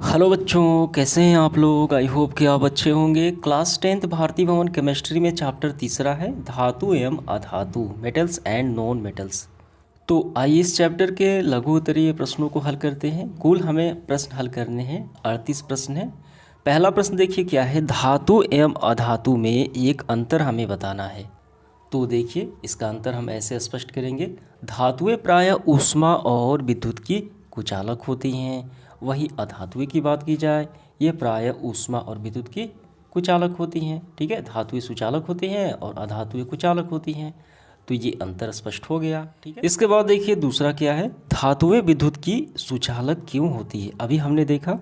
Hello बच्चों, कैसे हैं आप लोग। आई होप कि आप अच्छे होंगे। क्लास 10th भारती भवन केमिस्ट्री में चैप्टर तीसरा है धातु एवं अधातु, मेटल्स एंड नॉन मेटल्स। तो आइए इस चैप्टर के लघु उत्तरीय प्रश्नों को हल करते हैं। कुल हमें प्रश्न हल करने हैं, 38 प्रश्न हैं। पहला प्रश्न देखिए क्या है, धातु एवं अधातु में एक अंतर हमें बताना है। तो देखिए इसका अंतर हम ऐसे स्पष्ट करेंगे। धातुएं प्रायः ऊष्मा और विद्युत की कुचालक होती हैं, वही अधातुएं की बात की जाए ये प्रायः ऊष्मा और विद्युत की कुचालक होती हैं। ठीक है, धातुएं सुचालक होती हैं और अधातुएं कुचालक होती हैं। तो ये अंतर स्पष्ट हो गया। ठीक है, इसके बाद देखिए दूसरा क्या है, धातुएं विद्युत की सुचालक क्यों होती है। अभी हमने देखा,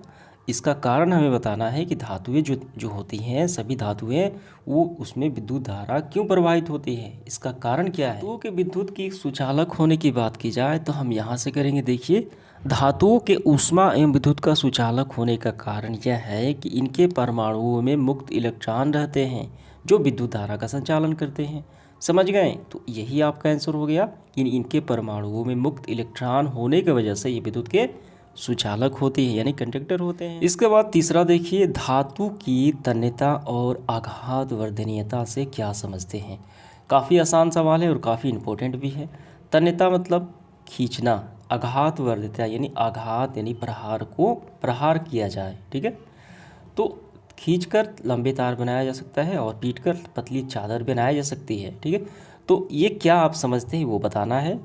इसका कारण हमें बताना है कि धातुएं जो जो होती हैं, सभी धातुएं वो उसमें विद्युत धारा क्यों प्रवाहित होती है, इसका कारण क्या है। तो कि विद्युत की सुचालक होने की बात की जाए तो हम यहाँ से करेंगे। देखिए, धातुओं के ऊष्मा एवं विद्युत का सुचालक होने का कारण यह है कि इनके परमाणुओं में मुक्त इलेक्ट्रॉन रहते हैं जो विद्युत धारा का संचालन करते हैं। समझ गए, तो यही आपका आंसर हो गया। इनके परमाणुओं में मुक्त इलेक्ट्रॉन होने की वजह से ये विद्युत के सुचालक होते हैं, यानी कंडक्टर होते हैं। इसके बाद तीसरा देखिए, धातु की तन्यता और आघात वर्धनीयता से क्या समझते हैं। काफ़ी आसान सवाल है और काफ़ी इंपॉर्टेंट भी है। तन्यता मतलब खींचना, आघात वर्धनीयता यानी आघात यानी प्रहार को प्रहार किया जाए। ठीक है, तो खींचकर लंबे तार बनाया जा सकता है और पीटकर पतली चादर बनाई जा सकती है। ठीक है, तो ये क्या आप समझते हैं वो बताना है।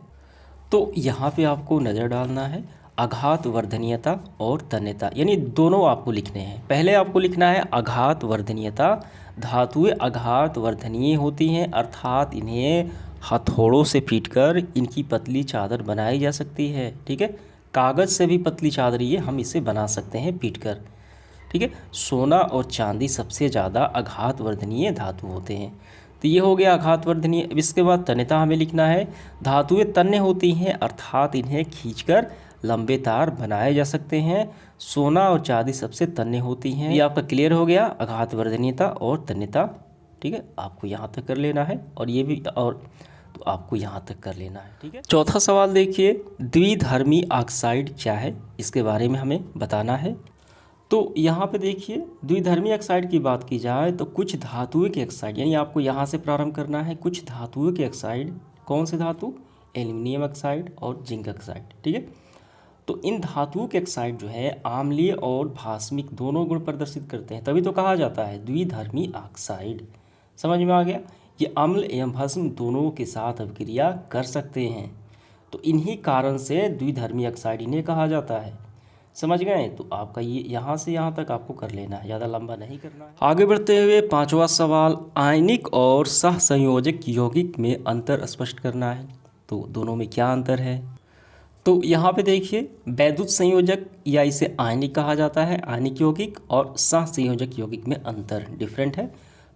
तो यहाँ पे आपको नज़र डालना है, आघात वर्धनीयता और तन्यता यानी दोनों आपको लिखने हैं। पहले आपको लिखना है आघात वर्धनीयता। धातुएं आघात वर्धनीय होती हैं, अर्थात इन्हें हथौड़ों से पीटकर इनकी पतली चादर बनाई जा सकती है। ठीक है, कागज़ से भी पतली चादर ये हम इसे बना सकते हैं पीटकर। ठीक है, सोना और चांदी सबसे ज़्यादा आघात वर्धनीय धातु होते हैं। तो ये हो गया आघात वर्धनीय। अब इसके बाद तन्यता हमें लिखना है। धातुएं तन्य होती हैं, अर्थात इन्हें खींचकर लंबे तार बनाए जा सकते हैं। सोना और चांदी सबसे तन्य होती हैं। ये आपका क्लियर हो गया, आघात वर्धनीयता और तन्यता। ठीक है, आपको यहाँ तक कर लेना है और ये भी, और तो आपको यहाँ तक कर लेना है। ठीक है, चौथा सवाल देखिए, द्विधर्मी ऑक्साइड क्या है, इसके बारे में हमें बताना है। तो यहाँ पे देखिए, द्विधर्मी ऑक्साइड की बात की जाए तो कुछ धातुओं के ऑक्साइड, यानी आपको यहाँ से प्रारंभ करना है। कुछ धातुओं के ऑक्साइड, कौन से धातु, एल्यूमिनियम ऑक्साइड और जिंक ऑक्साइड। ठीक है, तो इन धातुओं के ऑक्साइड जो है आम्लीय और भास्मिक दोनों गुण प्रदर्शित करते हैं, तभी तो कहा जाता है द्विधर्मी ऑक्साइड। समझ में आ गया, ये अम्ल एवं भस्म दोनों के साथ अभिक्रिया कर सकते हैं, तो इन्हीं कारण से द्विधर्मी ऑक्साइड इन्हें कहा जाता है। समझ गए, तो आपका ये यहाँ से यहाँ तक आपको कर लेना है, ज़्यादा लंबा नहीं करना है। आगे बढ़ते हुए पांचवा सवाल, आयनिक और सहसंयोजक यौगिक में अंतर स्पष्ट करना है। तो दोनों में क्या अंतर है। तो यहाँ पे देखिए, वैद्युत संयोजक या इसे आयनिक कहा जाता है, आयनिक यौगिक, और सहसंयोजक यौगिक में अंतर डिफरेंट है।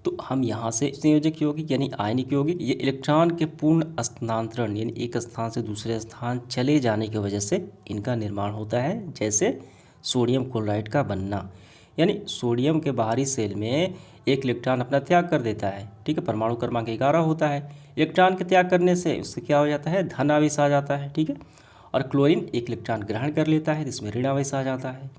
तो हम यहाँ से संयोजक यौगिक यानी आयनिक यौगिक, ये इलेक्ट्रॉन के पूर्ण स्थानांतरण यानी एक स्थान से दूसरे स्थान चले जाने की वजह से इनका निर्माण होता है। जैसे सोडियम क्लोराइड का बनना, यानी सोडियम के बाहरी सेल में एक इलेक्ट्रॉन अपना त्याग कर देता है। ठीक है, परमाणु क्रमांक 11 होता है। इलेक्ट्रॉन के त्याग करने से उससे क्या हो जाता है, धन आवेश आ जाता है। ठीक है, और क्लोरीन एक इलेक्ट्रॉन ग्रहण कर लेता है जिसमें ऋण आवेश आ जाता है।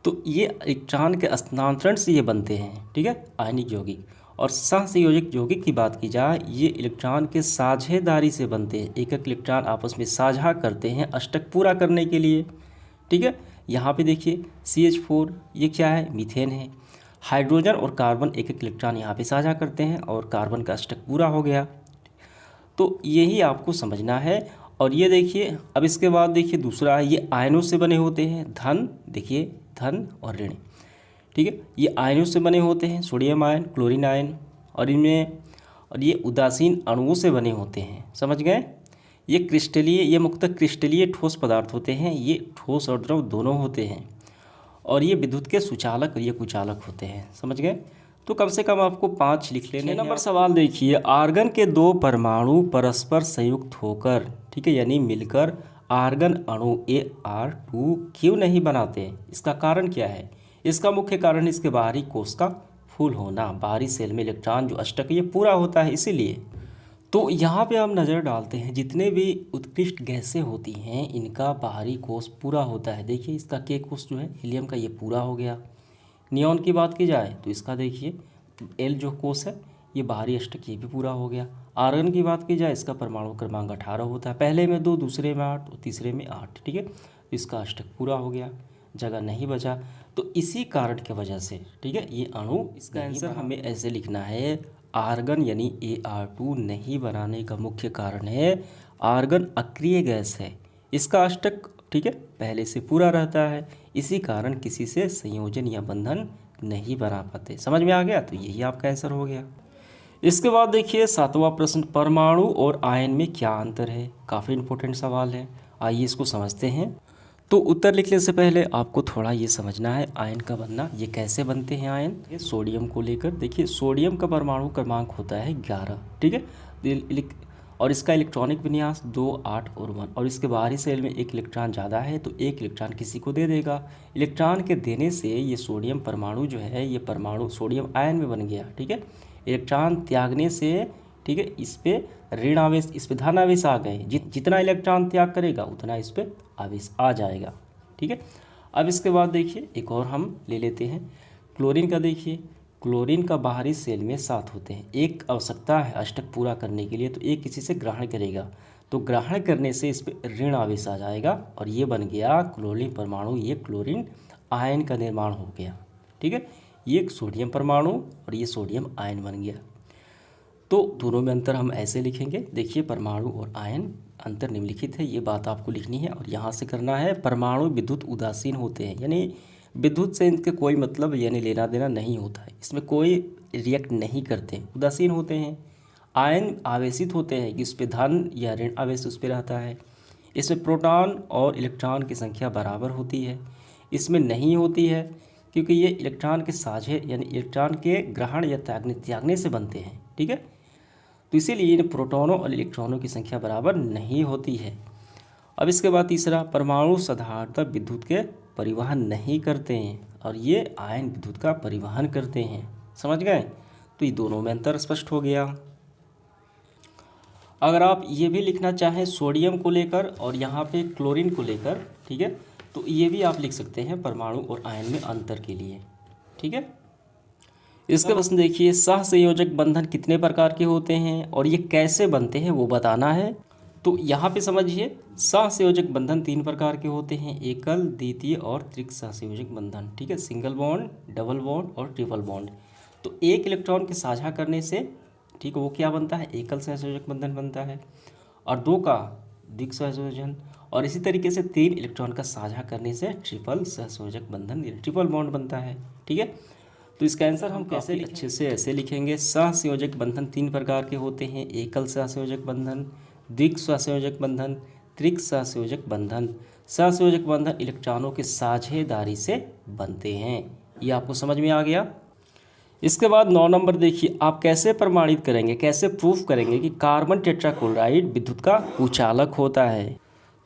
तो ये इलेक्ट्रॉन के स्थानांतरण से ये बनते हैं। ठीक है, आयनिक यौगिक। और सहसंयोजक यौगिक की बात की जाए, ये इलेक्ट्रॉन के साझेदारी से बनते हैं, एक एक इलेक्ट्रॉन आपस में साझा करते हैं अष्टक पूरा करने के लिए। ठीक है, यहाँ पे देखिए CH4 ये क्या है, मीथेन है। हाइड्रोजन और कार्बन एक एक इलेक्ट्रॉन यहाँ पे साझा करते हैं और कार्बन का अष्टक पूरा हो गया। तो यही आपको समझना है। और ये देखिए, अब इसके बाद देखिए दूसरा है, ये आयनों से बने होते हैं, धन, देखिए धन और ऋण। ठीक है, ये आयनों से बने होते हैं, सोडियम आयन, क्लोरीन आयन, और ये उदासीन अणुओं से बने होते हैं। समझ गए, ये क्रिस्टलीय, ये मुख्यतः क्रिस्टलीय ठोस पदार्थ होते हैं, ये ठोस और द्रव दोनों होते हैं। और ये विद्युत के सुचालक और ये कुचालक होते हैं। समझ गए, तो कम से कम आपको 5 लिख लेने। नंबर सवाल देखिए, आर्गन के 2 परमाणु परस्पर संयुक्त होकर, ठीक है, यानी मिलकर आर्गन अणु Ar2 क्यों नहीं बनाते, इसका कारण क्या है। इसका मुख्य कारण इसके बाहरी कोश का फूल होना, बाहरी सेल में इलेक्ट्रॉन जो अष्टक ये पूरा होता है इसीलिए। तो यहाँ पे हम नज़र डालते हैं जितने भी उत्कृष्ट गैसें होती हैं इनका बाहरी कोष पूरा होता है। देखिए इसका के कोष जो है हीलियम का ये पूरा हो गया। नियॉन की बात की जाए तो इसका देखिए एल जो कोष है ये बाहरी अष्टक ये भी पूरा हो गया। आर्गन की बात की जाए इसका परमाणु क्रमांक 18 होता है, पहले में 2, दूसरे में 8 और तीसरे में 8। ठीक है, तो इसका अष्टक पूरा हो गया, जगह नहीं बचा। तो इसी कारण की वजह से ठीक है ये अणु, इसका आंसर हमें ऐसे लिखना है आर्गन यानी Ar2 नहीं बनाने का मुख्य कारण है आर्गन अक्रिय गैस है, इसका अष्टक ठीक है पहले से पूरा रहता है, इसी कारण किसी से संयोजन या बंधन नहीं बना पाते। समझ में आ गया? तो यही आपका आंसर हो गया। इसके बाद देखिए 7वां प्रश्न, परमाणु और आयन में क्या अंतर है? काफ़ी इंपॉर्टेंट सवाल है, आइए इसको समझते हैं। तो उत्तर लिखने से पहले आपको थोड़ा ये समझना है आयन का बनना, ये कैसे बनते हैं आयन। ये सोडियम को लेकर देखिए, सोडियम का परमाणु क्रमांक होता है 11। ठीक है, और इसका इलेक्ट्रॉनिक विन्यास 2, 8 और 1, और इसके बाहरी सेल में एक इलेक्ट्रॉन ज़्यादा है तो एक इलेक्ट्रॉन किसी को दे देगा। इलेक्ट्रॉन के देने से ये सोडियम परमाणु जो है ये परमाणु सोडियम आयन में बन गया। ठीक है, इलेक्ट्रॉन त्यागने से ठीक है इस पे ऋण आवेश, इस पे धन आवेश आ गए। जितना इलेक्ट्रॉन त्याग करेगा उतना इस पे आवेश आ जाएगा। ठीक है, अब इसके बाद देखिए एक और हम ले लेते हैं क्लोरीन का। देखिए क्लोरीन का बाहरी सेल में 7 होते हैं, एक आवश्यकता है अष्टक पूरा करने के लिए, तो एक किसी से ग्रहण करेगा तो ग्रहण करने से इस पर ऋण आवेश आ जाएगा और ये बन गया क्लोरीन परमाणु, ये क्लोरीन आयन का निर्माण हो गया। ठीक है, ये एक सोडियम परमाणु और ये सोडियम आयन बन गया। तो दोनों में अंतर हम ऐसे लिखेंगे, देखिए परमाणु और आयन अंतर निम्नलिखित है, ये बात आपको लिखनी है और यहाँ से करना है। परमाणु विद्युत उदासीन होते हैं, यानी विद्युत से इनके कोई मतलब यानी लेना देना नहीं होता है, इसमें कोई रिएक्ट नहीं करते, उदासीन होते हैं। आयन आवेशित होते हैं कि उस पर धन या ऋण आवेश उस पर रहता है। इसमें प्रोटॉन और इलेक्ट्रॉन की संख्या बराबर होती है, इसमें नहीं होती है क्योंकि ये इलेक्ट्रॉन के साझे यानी इलेक्ट्रॉन के ग्रहण या त्यागने से बनते हैं। ठीक है, तो इसीलिए इन प्रोटॉनों और इलेक्ट्रॉनों की संख्या बराबर नहीं होती है। अब इसके बाद तीसरा, परमाणु साधारणतः विद्युत के परिवहन नहीं करते हैं और ये आयन विद्युत का परिवहन करते हैं। समझ गए? तो ये दोनों में अंतर स्पष्ट हो गया। अगर आप ये भी लिखना चाहें सोडियम को लेकर और यहाँ पे क्लोरीन को लेकर, ठीक है, तो ये भी आप लिख सकते हैं परमाणु और आयन में अंतर के लिए। ठीक है, इसके प्रश्न देखिए, सहसंयोजक बंधन कितने प्रकार के होते हैं और ये कैसे बनते हैं वो बताना है। तो यहाँ पे समझिए सहसंयोजक बंधन 3 प्रकार के होते हैं, एकल, द्वितीय और त्रिक सहसंयोजक बंधन। ठीक है, सिंगल बॉन्ड, डबल बॉन्ड और ट्रिपल बॉन्ड। तो एक इलेक्ट्रॉन के साझा करने से ठीक है वो क्या बनता है, एकल सहसंयोजक बंधन बनता है, और 2 का द्विक सहसंयोजन, और इसी तरीके से 3 इलेक्ट्रॉन का साझा करने से ट्रिपल सहसंयोजक बंधन या ट्रिपल बॉन्ड बनता है। ठीक है, तो इसका आंसर हम कैसे अच्छे से ऐसे लिखेंगे, सहसंयोजक बंधन 3 प्रकार के होते हैं, एकल सहसंयोजक बंधन, द्विक सहसंयोजक बंधन, त्रिक सहसंयोजक बंधन। सहसंयोजक बंधन इलेक्ट्रॉनों के साझेदारी से बनते हैं। ये आपको समझ में आ गया। इसके बाद 9 नंबर देखिए, आप कैसे प्रमाणित करेंगे, कैसे प्रूफ करेंगे कि कार्बन टेट्राक्लोराइड विद्युत का कुचालक होता है।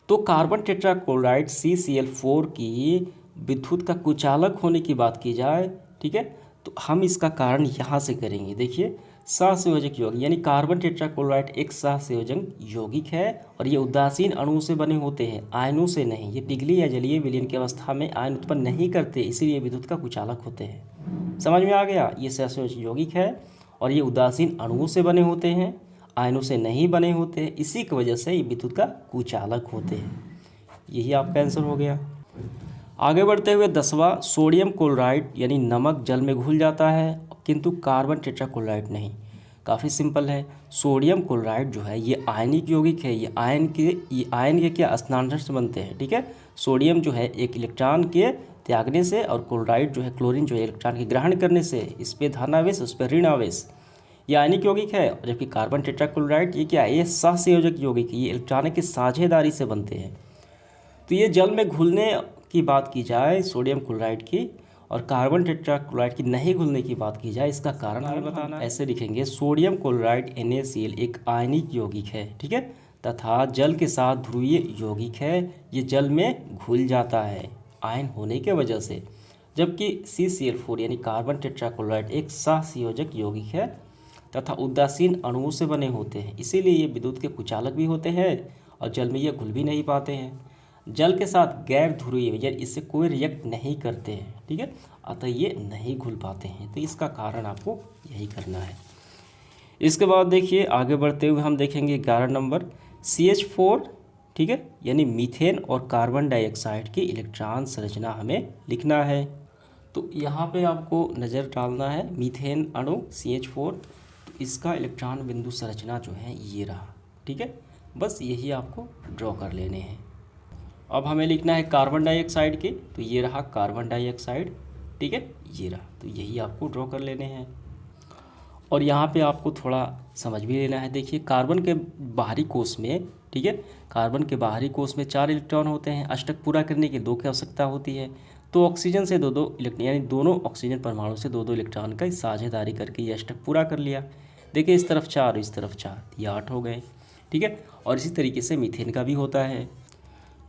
तो कार्बन टेट्राक्लोराइड CCl4 की विद्युत का कुचालक होने की बात की जाए, ठीक है, तो हम इसका कारण यहाँ से करेंगे। देखिए सहसंयोजक यौगिक यानी कार्बन टेट्राक्लोराइड एक सहसंयोजक यौगिक है और ये उदासीन अणुओं से बने होते हैं, आयनों से नहीं। ये पिघली या जलीय विलयन की अवस्था में आयन उत्पन्न नहीं करते, इसीलिए विद्युत का कुचालक होते हैं। समझ में आ गया? ये सहसंयोजक यौगिक है और ये उदासीन अणुओं से बने होते हैं, आयनों से नहीं बने होते हैं, इसी की वजह से ये विद्युत का कुचालक होते हैं। यही आपका आंसर हो गया। आगे बढ़ते हुए 10वां, सोडियम क्लोराइड यानी नमक जल में घुल जाता है किंतु कार्बन टेट्राक्लोराइड नहीं। काफ़ी सिंपल है, सोडियम क्लोराइड जो है ये आयनिक यौगिक है, ये आयन के क्या स्थानांतरण से बनते हैं। ठीक है, सोडियम जो है एक इलेक्ट्रॉन के त्यागने से और क्लोराइड जो है क्लोरीन जो है इलेक्ट्रॉन के ग्रहण करने से, इस पर धनावेश उस पर ऋण आवेश, ये आयनिक यौगिक है। जबकि कार्बन टेट्राक्लोराइड ये क्या है, ये सहसंयोजक यौगिक है, ये इलेक्ट्रॉनिक की साझेदारी से बनते हैं। तो ये जल में घुलने की बात की जाए सोडियम क्लोराइड की और कार्बन टेट्राक्लोराइड की नहीं घुलने की बात की जाए, इसका कारण हमें बताना है। ऐसे लिखेंगे, सोडियम क्लोराइड NaCl एक आयनिक यौगिक है, ठीक है, तथा जल के साथ ध्रुवीय यौगिक है, ये जल में घुल जाता है आयन होने के वजह से। जबकि CCl4 यानी कार्बन टेट्राक्लोराइड एक सहसंयोजक यौगिक है तथा उदासीन अणुओं से बने होते हैं, इसीलिए ये विद्युत के कुचालक भी होते हैं और जल में ये घुल भी नहीं पाते हैं। जल के साथ गैर ध्रुवीय यानी इससे कोई रिएक्ट नहीं करते हैं, ठीक है, अतः ये नहीं घुल पाते हैं। तो इसका कारण आपको यही करना है। इसके बाद देखिए आगे बढ़ते हुए हम देखेंगे 11 नंबर CH4, ठीक है, यानी मीथेन और कार्बन डाइऑक्साइड की इलेक्ट्रॉन संरचना हमें लिखना है। तो यहाँ पे आपको नज़र डालना है मीथेन अणु CH4, तो इसका इलेक्ट्रॉन बिंदु संरचना जो है ये रहा, ठीक है, बस यही आपको ड्रॉ कर लेने हैं। अब हमें लिखना है कार्बन डाइऑक्साइड के, तो ये रहा कार्बन डाइऑक्साइड, ठीक है, ये रहा, तो यही आपको ड्रॉ कर लेने हैं। और यहाँ पे आपको थोड़ा समझ भी लेना है। देखिए कार्बन के बाहरी कोष में, ठीक है, कार्बन के बाहरी कोष में 4 इलेक्ट्रॉन होते हैं, अष्टक पूरा करने की 2 की आवश्यकता होती है। तो ऑक्सीजन से 2-2 इलेक्ट्रॉन, यानी दोनों ऑक्सीजन परमाणु से 2-2 इलेक्ट्रॉन का साझेदारी करके ये अष्टक पूरा कर लिया। देखिए इस तरफ 4 इस तरफ 4, ये 8 हो गए, ठीक है। और इसी तरीके से मीथेन का भी होता है।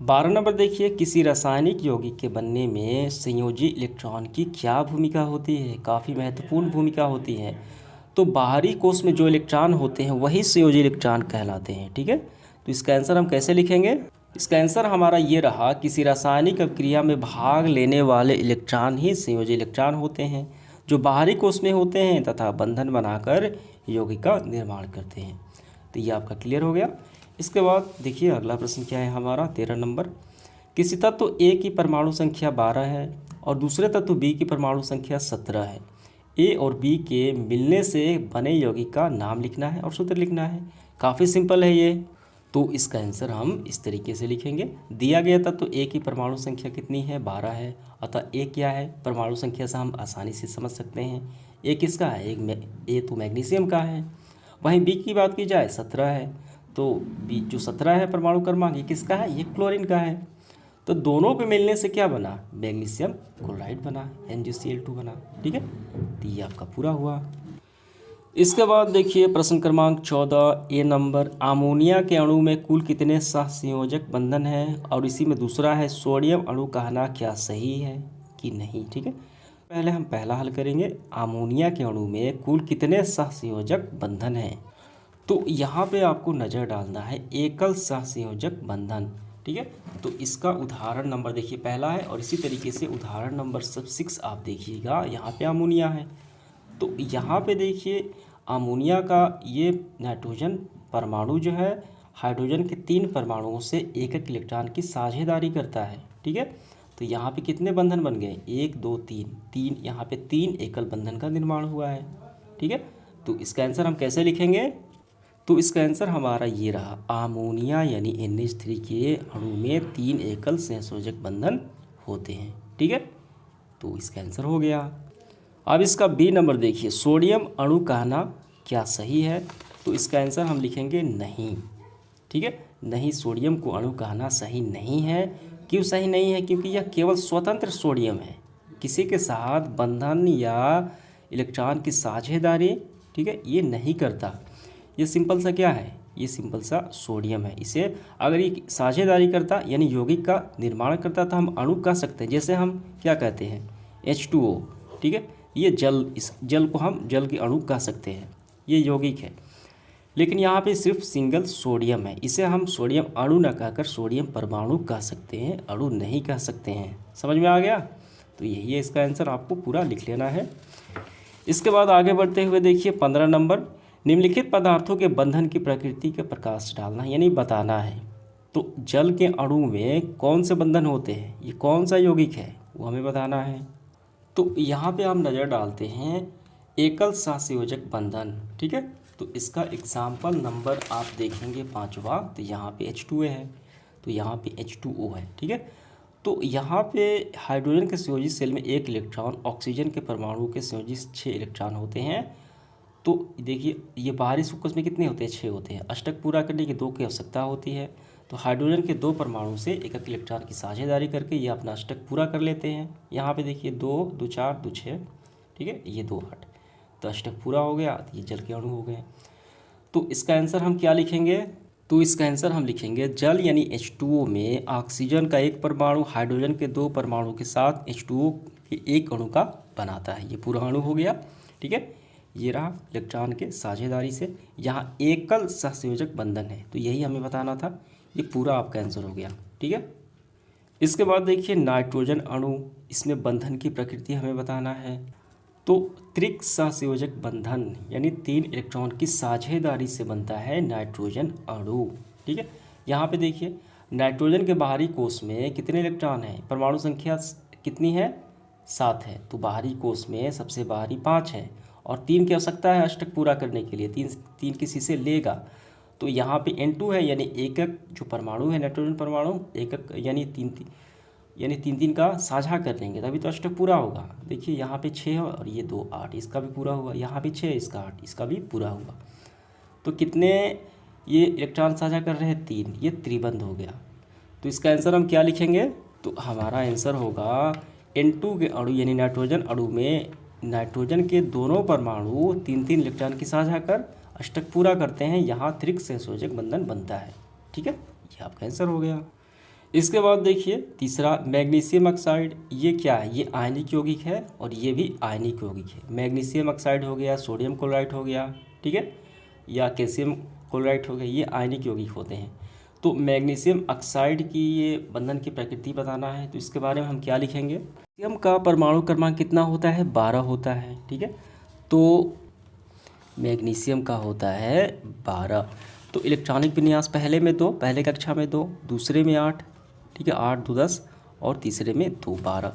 12 नंबर देखिए किसी रासायनिक यौगिक के बनने में संयोजी इलेक्ट्रॉन की क्या भूमिका होती है। काफ़ी महत्वपूर्ण भूमिका होती है। तो बाहरी कोष में जो इलेक्ट्रॉन होते हैं वही संयोजी इलेक्ट्रॉन कहलाते हैं, ठीक है। तो इसका आंसर हम कैसे लिखेंगे? इसका आंसर हमारा ये रहा, किसी रासायनिक अभिक्रिया में भाग लेने वाले इलेक्ट्रॉन ही संयोजी इलेक्ट्रॉन होते हैं, जो बाहरी कोष में होते हैं तथा बंधन बनाकर यौगिक का निर्माण करते हैं। तो ये आपका क्लियर हो गया। इसके बाद देखिए अगला प्रश्न क्या है हमारा 13 नंबर। किसी तत्व A की परमाणु संख्या 12 है और दूसरे तत्व B की परमाणु संख्या 17 है। A और B के मिलने से बने यौगिक का नाम लिखना है और सूत्र लिखना है। काफ़ी सिंपल है ये। तो इसका आंसर हम इस तरीके से लिखेंगे। दिया गया तत्व A की परमाणु संख्या कितनी है? 12 है। अतः A क्या है? परमाणु संख्या से हम आसानी से समझ सकते हैं। A किसका है? A तो मैग्नीशियम का है। वहीं B की बात की जाए 17 है, तो B जो 17 है परमाणु क्रमांक, ये किसका है? ये क्लोरीन का है। तो दोनों के मिलने से क्या बना? मैग्नीशियम क्लोराइड बना, NaCl2 बना, ठीक है। तो ये आपका पूरा हुआ। इसके बाद देखिए प्रश्न क्रमांक 14 A नंबर। अमोनिया के अणु में कुल कितने सहसंयोजक बंधन हैं? और इसी में दूसरा है सोडियम अणु कहना क्या सही है कि नहीं, ठीक है। पहले हम पहला हल करेंगे। अमोनिया के अणु में कुल कितने सहसंयोजक बंधन हैं? तो यहाँ पे आपको नज़र डालना है एकल सहसंयोजक बंधन, ठीक है। तो इसका उदाहरण नंबर देखिए पहला है और इसी तरीके से उदाहरण नंबर 6 आप देखिएगा, यहाँ पे अमोनिया है। तो यहाँ पे देखिए अमोनिया का ये नाइट्रोजन परमाणु जो है हाइड्रोजन के 3 परमाणुओं से एक एक इलेक्ट्रॉन की साझेदारी करता है, ठीक है। तो यहाँ पे कितने बंधन बन गए? 1 2 3, यहाँ पे 3 एकल बंधन का निर्माण हुआ है, ठीक है। तो इसका आंसर हम कैसे लिखेंगे? तो इसका आंसर हमारा ये रहा, अमोनिया यानी NH3 के अणु में 3 एकल सहसंयोजक बंधन होते हैं, ठीक है। तो इसका आंसर हो गया। अब इसका B नंबर देखिए, सोडियम अणु कहना क्या सही है? तो इसका आंसर हम लिखेंगे नहीं, ठीक है। नहीं, सोडियम को अणु कहना सही नहीं है। क्यों सही नहीं है? क्योंकि यह केवल स्वतंत्र सोडियम है, किसी के साथ बंधन या इलेक्ट्रॉन की साझेदारी, ठीक है, ये नहीं करता। ये सिंपल सा क्या है? ये सिंपल सा सोडियम है। इसे अगर ये साझेदारी करता यानी यौगिक का निर्माण करता तो हम अणु कह सकते हैं। जैसे हम क्या कहते हैं? H2O, ठीक है। ये जल, इस जल को हम जल के अणु कह सकते हैं, ये यौगिक है। लेकिन यहाँ पे सिर्फ सिंगल सोडियम है, इसे हम सोडियम अणु न कहकर सोडियम परमाणु कह सकते हैं, अणु नहीं कह सकते हैं। समझ में आ गया? तो यही है इसका आंसर, आपको पूरा लिख लेना है। इसके बाद आगे बढ़ते हुए देखिए 15 नंबर। निम्नलिखित पदार्थों के बंधन की प्रकृति का प्रकाश डालना यानी बताना है। तो जल के अणु में कौन से बंधन होते हैं, ये कौन सा यौगिक है, वो हमें बताना है। तो यहाँ पे हम नज़र डालते हैं एकल सहसंयोजक बंधन, ठीक है। तो इसका एग्जाम्पल नंबर आप देखेंगे 5वां, तो यहाँ पे H2A है, तो यहाँ पे H2O है, ठीक है। तो यहाँ पे हाइड्रोजन के संयोजी सेल में 1 इलेक्ट्रॉन, ऑक्सीजन के परमाणु के संयोजी 6 इलेक्ट्रॉन होते हैं। तो देखिए ये बाहरी सुकोष में कितने होते हैं? 6 होते हैं। अष्टक पूरा करने की 2 की आवश्यकता होती है। तो हाइड्रोजन के 2 परमाणु से एक एक इलेक्ट्रॉन की साझेदारी करके ये अपना अष्टक पूरा कर लेते हैं। यहाँ पे देखिए 2 2 4 2 6, ठीक है, ये 2 8, तो अष्टक पूरा हो गया, तो ये जल के अणु हो गए। तो इसका आंसर हम क्या लिखेंगे? तो इसका आंसर हम लिखेंगे जल यानी H2O में ऑक्सीजन का 1 परमाणु हाइड्रोजन के 2 परमाणु के साथ H2O के 1 अणु का बनाता है। ये पूरा अणु हो गया, ठीक है। ये रहा इलेक्ट्रॉन के साझेदारी से, यहाँ एकल सहसंयोजक बंधन है, तो यही हमें बताना था। ये पूरा आपका आंसर हो गया, ठीक है। इसके बाद देखिए नाइट्रोजन अणु, इसमें बंधन की प्रकृति हमें बताना है। तो त्रिक सहसंयोजक बंधन यानी 3 इलेक्ट्रॉन की साझेदारी से बनता है नाइट्रोजन अणु, ठीक है। यहाँ पे देखिए नाइट्रोजन के बाहरी कोश में कितने इलेक्ट्रॉन हैं, परमाणु संख्या कितनी है, 7 है। तो बाहरी कोश में सबसे बाहरी 5 है और 3 की आवश्यकता है अष्टक पूरा करने के लिए, तीन किसी से लेगा। तो यहाँ पे N2 है यानी एकक जो परमाणु है नाइट्रोजन परमाणु एकक यानी तीन तीन का साझा कर लेंगे तभी तो अष्टक पूरा होगा। देखिए यहाँ पे 6 है और ये 2 8, इसका भी पूरा हुआ। यहाँ पे 6 इसका 8, इसका भी पूरा हुआ। तो कितने ये इलेक्ट्रॉन साझा कर रहे हैं, 3, ये त्रिबंध हो गया। तो इसका आंसर हम क्या लिखेंगे, तो हमारा आंसर होगा N2 के अणु यानी नाइट्रोजन अणु में नाइट्रोजन के दोनों परमाणु 3 इलेक्ट्रॉन की साझा कर अष्टक पूरा करते हैं, यहाँ त्रिक सहसंयोजक बंधन बनता है, ठीक है। ये आपका आंसर हो गया। इसके बाद देखिए तीसरा मैग्नीशियम ऑक्साइड, ये क्या है, ये आयनिक यौगिक है और ये भी आयनिक यौगिक है। मैग्नीशियम ऑक्साइड हो गया, सोडियम क्लोराइड हो गया, ठीक है, या कैल्शियम क्लोराइड हो गया, ये आयनिक यौगिक होते हैं। तो मैग्नीशियम ऑक्साइड की ये बंधन की प्रकृति बताना है, तो इसके बारे में हम क्या लिखेंगे। मैग्नीशियम का परमाणु क्रमांक कितना होता है, 12 होता है, ठीक है। तो मैग्नीशियम का होता है 12। तो इलेक्ट्रॉनिक विन्यास पहले में 2, पहले कक्षा में 2, दूसरे में 8, ठीक है, 8 2 10 और तीसरे में 2 12।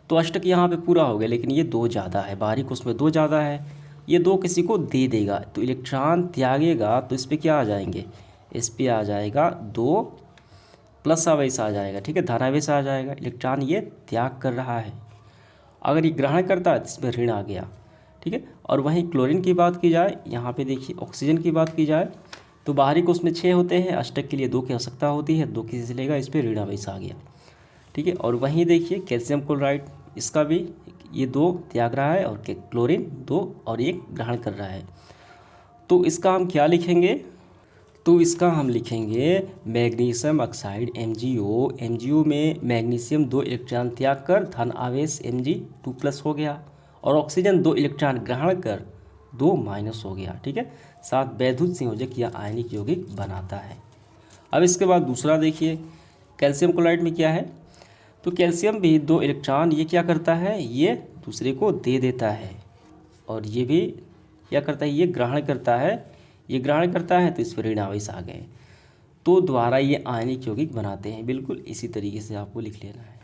तो अष्टक यहाँ पे पूरा हो गया, लेकिन ये 2 ज़्यादा है, बाहरी कोश में 2 ज़्यादा है, ये 2 किसी को दे देगा तो इलेक्ट्रॉन त्यागेगा, तो इस पर क्या आ जाएंगे, इस पर आ जाएगा 2 प्लस आवेश आ जाएगा, ठीक है, धनावेश आ जाएगा। इलेक्ट्रॉन ये त्याग कर रहा है। अगर ये ग्रहण करता है तो इसमें ऋण आ गया, ठीक है। और वहीं क्लोरीन की बात की जाए, यहाँ पे देखिए ऑक्सीजन की बात की जाए तो बाहरी कोश में 6 होते हैं, अष्टक के लिए 2 की आवश्यकता होती है, 2 किसी से लेगा, इस पर ऋण आवेश आ गया, ठीक है। और वहीं देखिए कैल्शियम क्लोराइड, इसका भी ये 2 त्याग रहा है और क्लोरीन 2 और 1 ग्रहण कर रहा है। तो इसका हम क्या लिखेंगे, तो इसका हम लिखेंगे मैग्नीशियम ऑक्साइड MgO। MgO में मैग्नीशियम 2 इलेक्ट्रॉन त्याग कर धन आवेश Mg2+ हो गया और ऑक्सीजन 2 इलेक्ट्रॉन ग्रहण कर 2- हो गया, ठीक है। साथ वैद्युत संयोजक या आयनिक यौगिक बनाता है। अब इसके बाद दूसरा देखिए कैल्शियम क्लोराइड में क्या है, तो कैल्शियम भी 2 इलेक्ट्रॉन ये क्या करता है, ये दूसरे को दे देता है और ये भी क्या करता है, ये ग्रहण करता है, ये ग्रहण करता है तो इस पर ऋण आवेश आ गए, तो द्वारा ये आयनिक यौगिक बनाते हैं। बिल्कुल इसी तरीके से आपको लिख लेना है।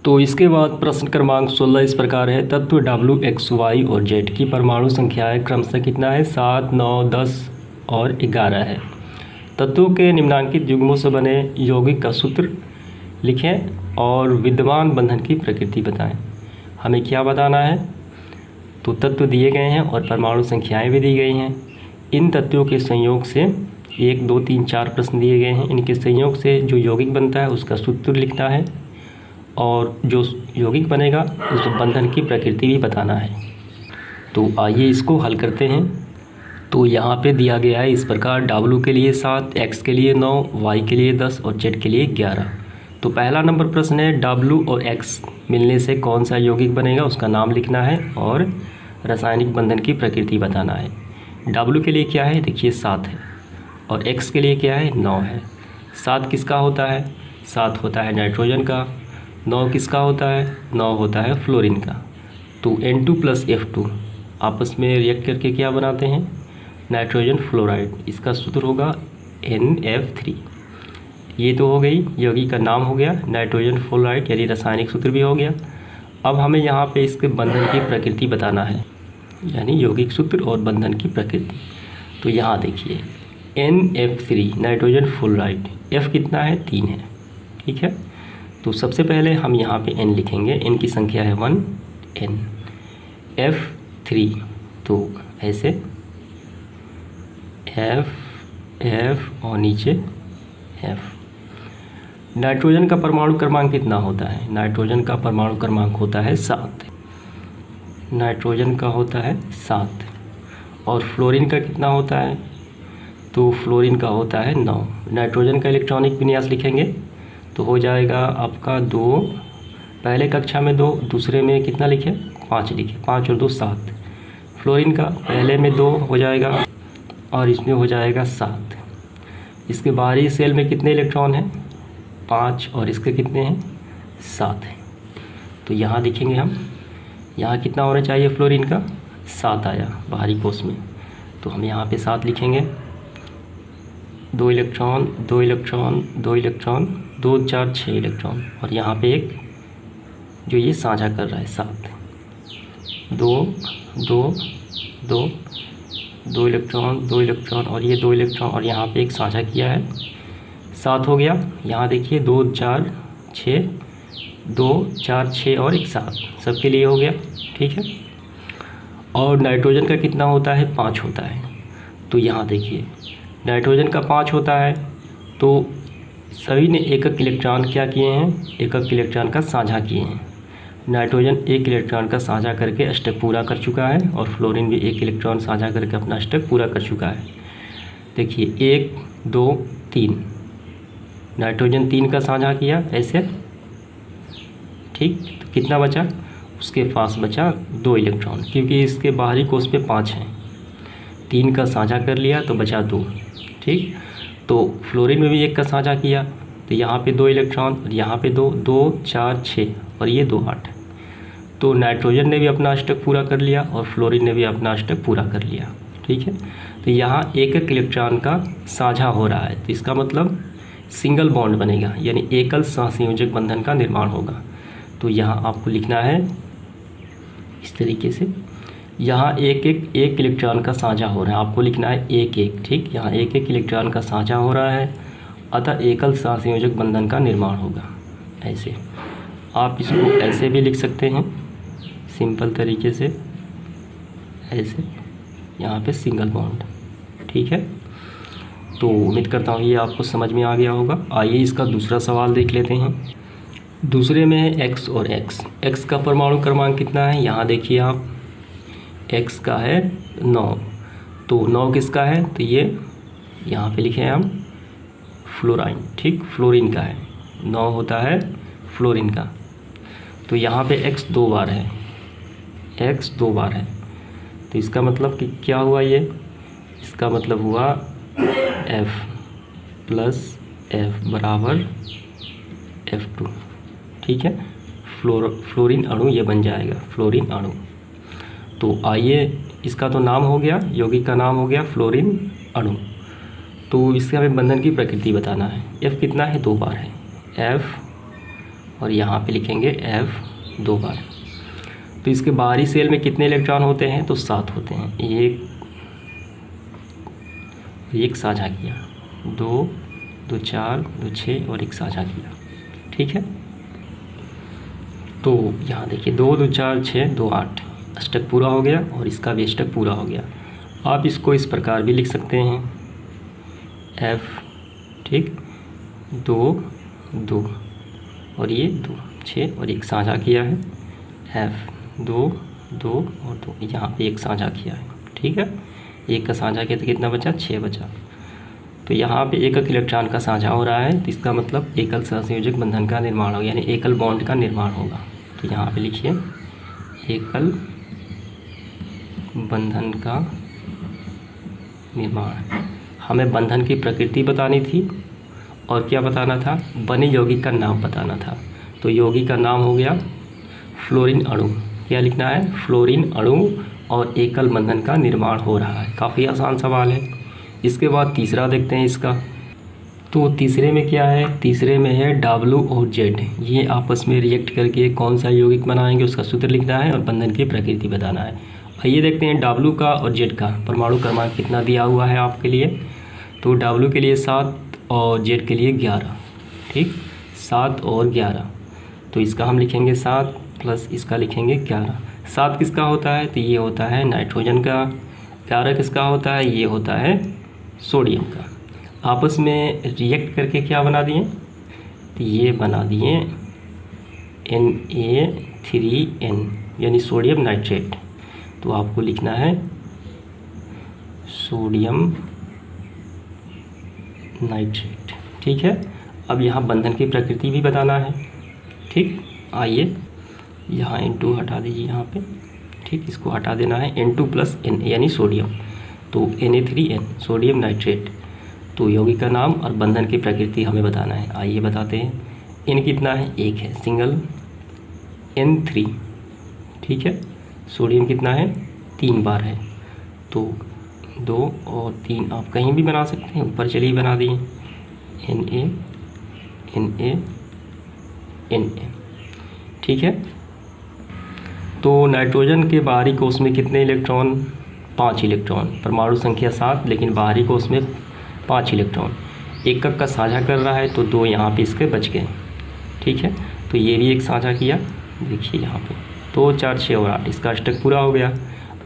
तो इसके बाद प्रश्न क्रमांक 16 इस प्रकार है, तत्व W X Y और Z की परमाणु संख्याएं क्रमशः कितना है, 7 9 10 और 11 है। तत्वों के निम्नांकित युग्मों से बने यौगिक का सूत्र लिखें और विद्यमान बंधन की प्रकृति बताएं। हमें क्या बताना है, तो तत्व दिए गए हैं और परमाणु संख्याएं भी दी गई हैं। इन तत्वों के संयोग से 1 2 3 4 प्रश्न दिए गए हैं, इनके संयोग से जो यौगिक बनता है उसका सूत्र लिखना है और जो यौगिक बनेगा उस बंधन की प्रकृति भी बताना है। तो आइए इसको हल करते हैं। तो यहाँ पे दिया गया है इस प्रकार, W के लिए 7, X के लिए 9, Y के लिए 10 और Z के लिए 11। तो पहला नंबर प्रश्न है W और X मिलने से कौन सा यौगिक बनेगा, उसका नाम लिखना है और रासायनिक बंधन की प्रकृति बताना है। W के लिए क्या है, देखिए 7 है और X के लिए क्या है, 9 है। 7 किसका होता है, 7 होता है नाइट्रोजन का। 9 किसका होता है, 9 होता है फ्लोरीन का। तो N2 + F2 आपस में रिएक्ट करके क्या बनाते हैं, नाइट्रोजन फ्लोराइड। इसका सूत्र होगा NF3। ये तो हो गई यौगिक का नाम हो गया नाइट्रोजन फ्लोराइड, यानी रासायनिक सूत्र भी हो गया। अब हमें यहाँ पे इसके बंधन की प्रकृति बताना है, यानी यौगिक सूत्र और बंधन की प्रकृति। तो यहाँ देखिए NF3 नाइट्रोजन फ्लोराइड, F कितना है, 3 है, ठीक है। तो सबसे पहले हम यहाँ पे N लिखेंगे, N की संख्या है 1, N F3, तो ऐसे F और नीचे F। नाइट्रोजन का परमाणु क्रमांक कितना होता है, नाइट्रोजन का परमाणु क्रमांक होता है 7, नाइट्रोजन का होता है 7। और फ्लोरीन का कितना होता है, तो फ्लोरीन का होता है 9। नाइट्रोजन का इलेक्ट्रॉनिक विन्यास लिखेंगे तो हो जाएगा आपका 2, पहले कक्षा में 2, दूसरे में कितना लिखे, 5 लिखे, 5 और 2 7। फ्लोरीन का पहले में 2 हो जाएगा और इसमें हो जाएगा 7। इसके बाहरी सेल में कितने इलेक्ट्रॉन हैं? 5 और इसके कितने हैं? 7 हैं। तो यहाँ लिखेंगे हम, यहाँ कितना होना चाहिए फ्लोरीन का? 7 आया बाहरी कोश में, तो हम यहाँ पे 7 लिखेंगे। 2 इलेक्ट्रॉन 2 इलेक्ट्रॉन 2 इलेक्ट्रॉन 2 4 6 इलेक्ट्रॉन, और यहाँ पे एक जो ये साझा कर रहा है 7। 2 2 2 2 इलेक्ट्रॉन 2 इलेक्ट्रॉन और ये 2 इलेक्ट्रॉन, और यहाँ पे एक साझा किया है, 7 हो गया। यहाँ देखिए 2 4 6 2 4 6 और एक 7, सबके लिए हो गया, ठीक है। और नाइट्रोजन का कितना होता है? 5 होता है। तो यहाँ देखिए नाइट्रोजन का 5 होता है, तो सभी ने एक एक इलेक्ट्रॉन क्या किए हैं? एक एक इलेक्ट्रॉन का साझा किए हैं। नाइट्रोजन एक इलेक्ट्रॉन का साझा करके अष्टक पूरा कर चुका है, और फ्लोरीन भी एक इलेक्ट्रॉन साझा करके अपना अष्टक पूरा कर चुका है। देखिए 1 2 3, नाइट्रोजन 3 का साझा किया ऐसे, ठीक। तो कितना बचा? उसके पास बचा 2 इलेक्ट्रॉन, क्योंकि इसके बाहरी कोश पे 5 हैं। 3 का साझा कर लिया तो बचा 2, ठीक। तो फ्लोरीन में भी 1 का साझा किया, तो यहाँ पे 2 इलेक्ट्रॉन और यहाँ पे 2 2 4 6 और ये 2 8। तो नाइट्रोजन ने भी अपना अष्टक पूरा कर लिया और फ्लोरीन ने भी अपना अष्टक पूरा कर लिया, ठीक है। तो यहाँ एक एक इलेक्ट्रॉन का साझा हो रहा है, तो इसका मतलब सिंगल बॉन्ड बनेगा, यानी एकल सहसंयोजक बंधन का निर्माण होगा। तो यहाँ आपको लिखना है इस तरीके से, यहाँ एक इलेक्ट्रॉन का साझा हो रहा है, आपको लिखना है 1 1, ठीक। यहाँ एक इलेक्ट्रॉन का साझा हो रहा है, अतः एकल सहसंयोजक बंधन का निर्माण होगा। ऐसे आप इसको ऐसे भी लिख सकते हैं सिंपल तरीके से, ऐसे यहाँ पे सिंगल बॉन्ड, ठीक है। तो उम्मीद करता हूँ ये आपको समझ में आ गया होगा। आइए इसका दूसरा सवाल देख लेते हैं। दूसरे में है X और X। X का परमाणु क्रमांक कितना है? यहाँ देखिए आप, X का है 9, तो 9 किसका है? तो ये यहाँ पे लिखे हैं हम फ्लोराइन, ठीक। फ्लोरीन का है, 9 होता है फ्लोरीन का। तो यहाँ पे X 2 बार है, X 2 बार है, तो इसका मतलब कि क्या हुआ ये? इसका मतलब हुआ F प्लस F बराबर F2, ठीक है। फ्लोरीन अणु ये बन जाएगा, फ्लोरीन अणु। तो आइए, इसका तो नाम हो गया, यौगिक का नाम हो गया फ्लोरीन अणु। तो इससे हमें बंधन की प्रकृति बताना है। F कितना है? 2 बार है, F, और यहाँ पे लिखेंगे F 2 बार। तो इसके बाहरी सेल में कितने इलेक्ट्रॉन होते हैं? तो 7 होते हैं। एक साझा किया, 2 2 4 2 6 और एक साझा किया, ठीक है। तो यहाँ देखिए 2 2 4 6 2 8, अष्टक पूरा हो गया और इसका भी अष्टक पूरा हो गया। आप इसको इस प्रकार भी लिख सकते हैं, F, ठीक, 2 2 और ये 2 6 और एक साझा किया है, F 2 2 और 2, यहाँ पे एक साझा किया है, ठीक है। एक का साझा किया तो कितना बचा? 6 बचा। तो यहाँ पे एक इलेक्ट्रॉन का साझा हो रहा है, तो इसका मतलब एकल सहसंयोजक बंधन का निर्माण होगा, यानी एकल बॉन्ड का निर्माण होगा। तो यहाँ पे लिखिए एकल बंधन का निर्माण। हमें बंधन की प्रकृति बतानी थी और क्या बताना था? बने यौगिक का नाम बताना था। तो यौगिक का नाम हो गया फ्लोरीन अणु। क्या लिखना है? फ्लोरीन अणु और एकल बंधन का निर्माण हो रहा है। काफ़ी आसान सवाल है। इसके बाद तीसरा देखते हैं इसका। तो तीसरे में क्या है? तीसरे में है W और Z। ये आपस में रिएक्ट करके कौन सा यौगिक बनाएंगे उसका सूत्र लिखना है और बंधन की प्रकृति बताना है। आइए देखते हैं W का और Z का परमाणु क्रमांक कितना दिया हुआ है आपके लिए। तो W के लिए 7 और Z के लिए 11, ठीक, 7 और 11। तो इसका हम लिखेंगे 7 प्लस इसका लिखेंगे 11। 7 किसका होता है? तो ये होता है नाइट्रोजन का। 11 किसका होता है? ये होता है सोडियम का। आपस में रिएक्ट करके क्या बना दिए? तो ये बना दिए Na3N यानी सोडियम नाइट्रेट। तो आपको लिखना है सोडियम नाइट्रेट, ठीक है। अब यहाँ बंधन की प्रकृति भी बताना है, ठीक। आइए यहाँ इंटू हटा दीजिए यहाँ पे, ठीक, इसको हटा देना है। N2 प्लस N यानी सोडियम, तो Na3N सोडियम नाइट्रेट। तो यौगिक का नाम और बंधन की प्रकृति हमें बताना है। आइए बताते हैं। N कितना है, 1 है, सिंगल N3, ठीक है। सोडियम कितना है, 3 बार है, तो 2 और 3 आप कहीं भी बना सकते हैं, ऊपर चलिए बना दिए Na Na Na, ठीक है। तो नाइट्रोजन के बाहरी कोष में कितने इलेक्ट्रॉन, 5 इलेक्ट्रॉन, परमाणु संख्या 7, लेकिन बाहरी कोष में 5 इलेक्ट्रॉन। एकक का साझा कर रहा है तो 2 यहाँ पे इसके बच गए, ठीक है। तो ये भी एक साझा किया, देखिए यहाँ पे 2 4 6 और 8, इसका अष्टक पूरा हो गया।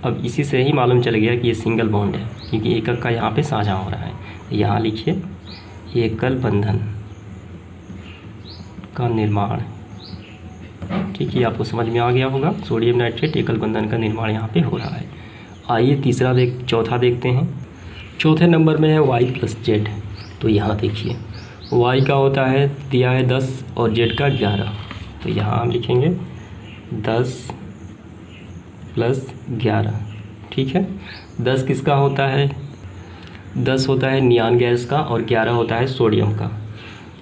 अब इसी से ही मालूम चल गया कि ये सिंगल बॉन्ड है, क्योंकि एकक का यहाँ पे साझा हो रहा है। यहाँ लिखिए एकल बंधन का निर्माण, ठीक है, आपको समझ में आ गया होगा। सोडियम नाइट्रेट एकल बंधन का निर्माण यहाँ पे हो रहा है। आइए चौथा देखते हैं। चौथे नंबर में है Y+Z। तो यहाँ देखिए Y का होता है, दिया है 10 और Z का 11, तो यहाँ हम लिखेंगे 10 + 11, ठीक है। 10 किसका होता है, 10 होता है नियान गैस का और 11 होता है सोडियम का,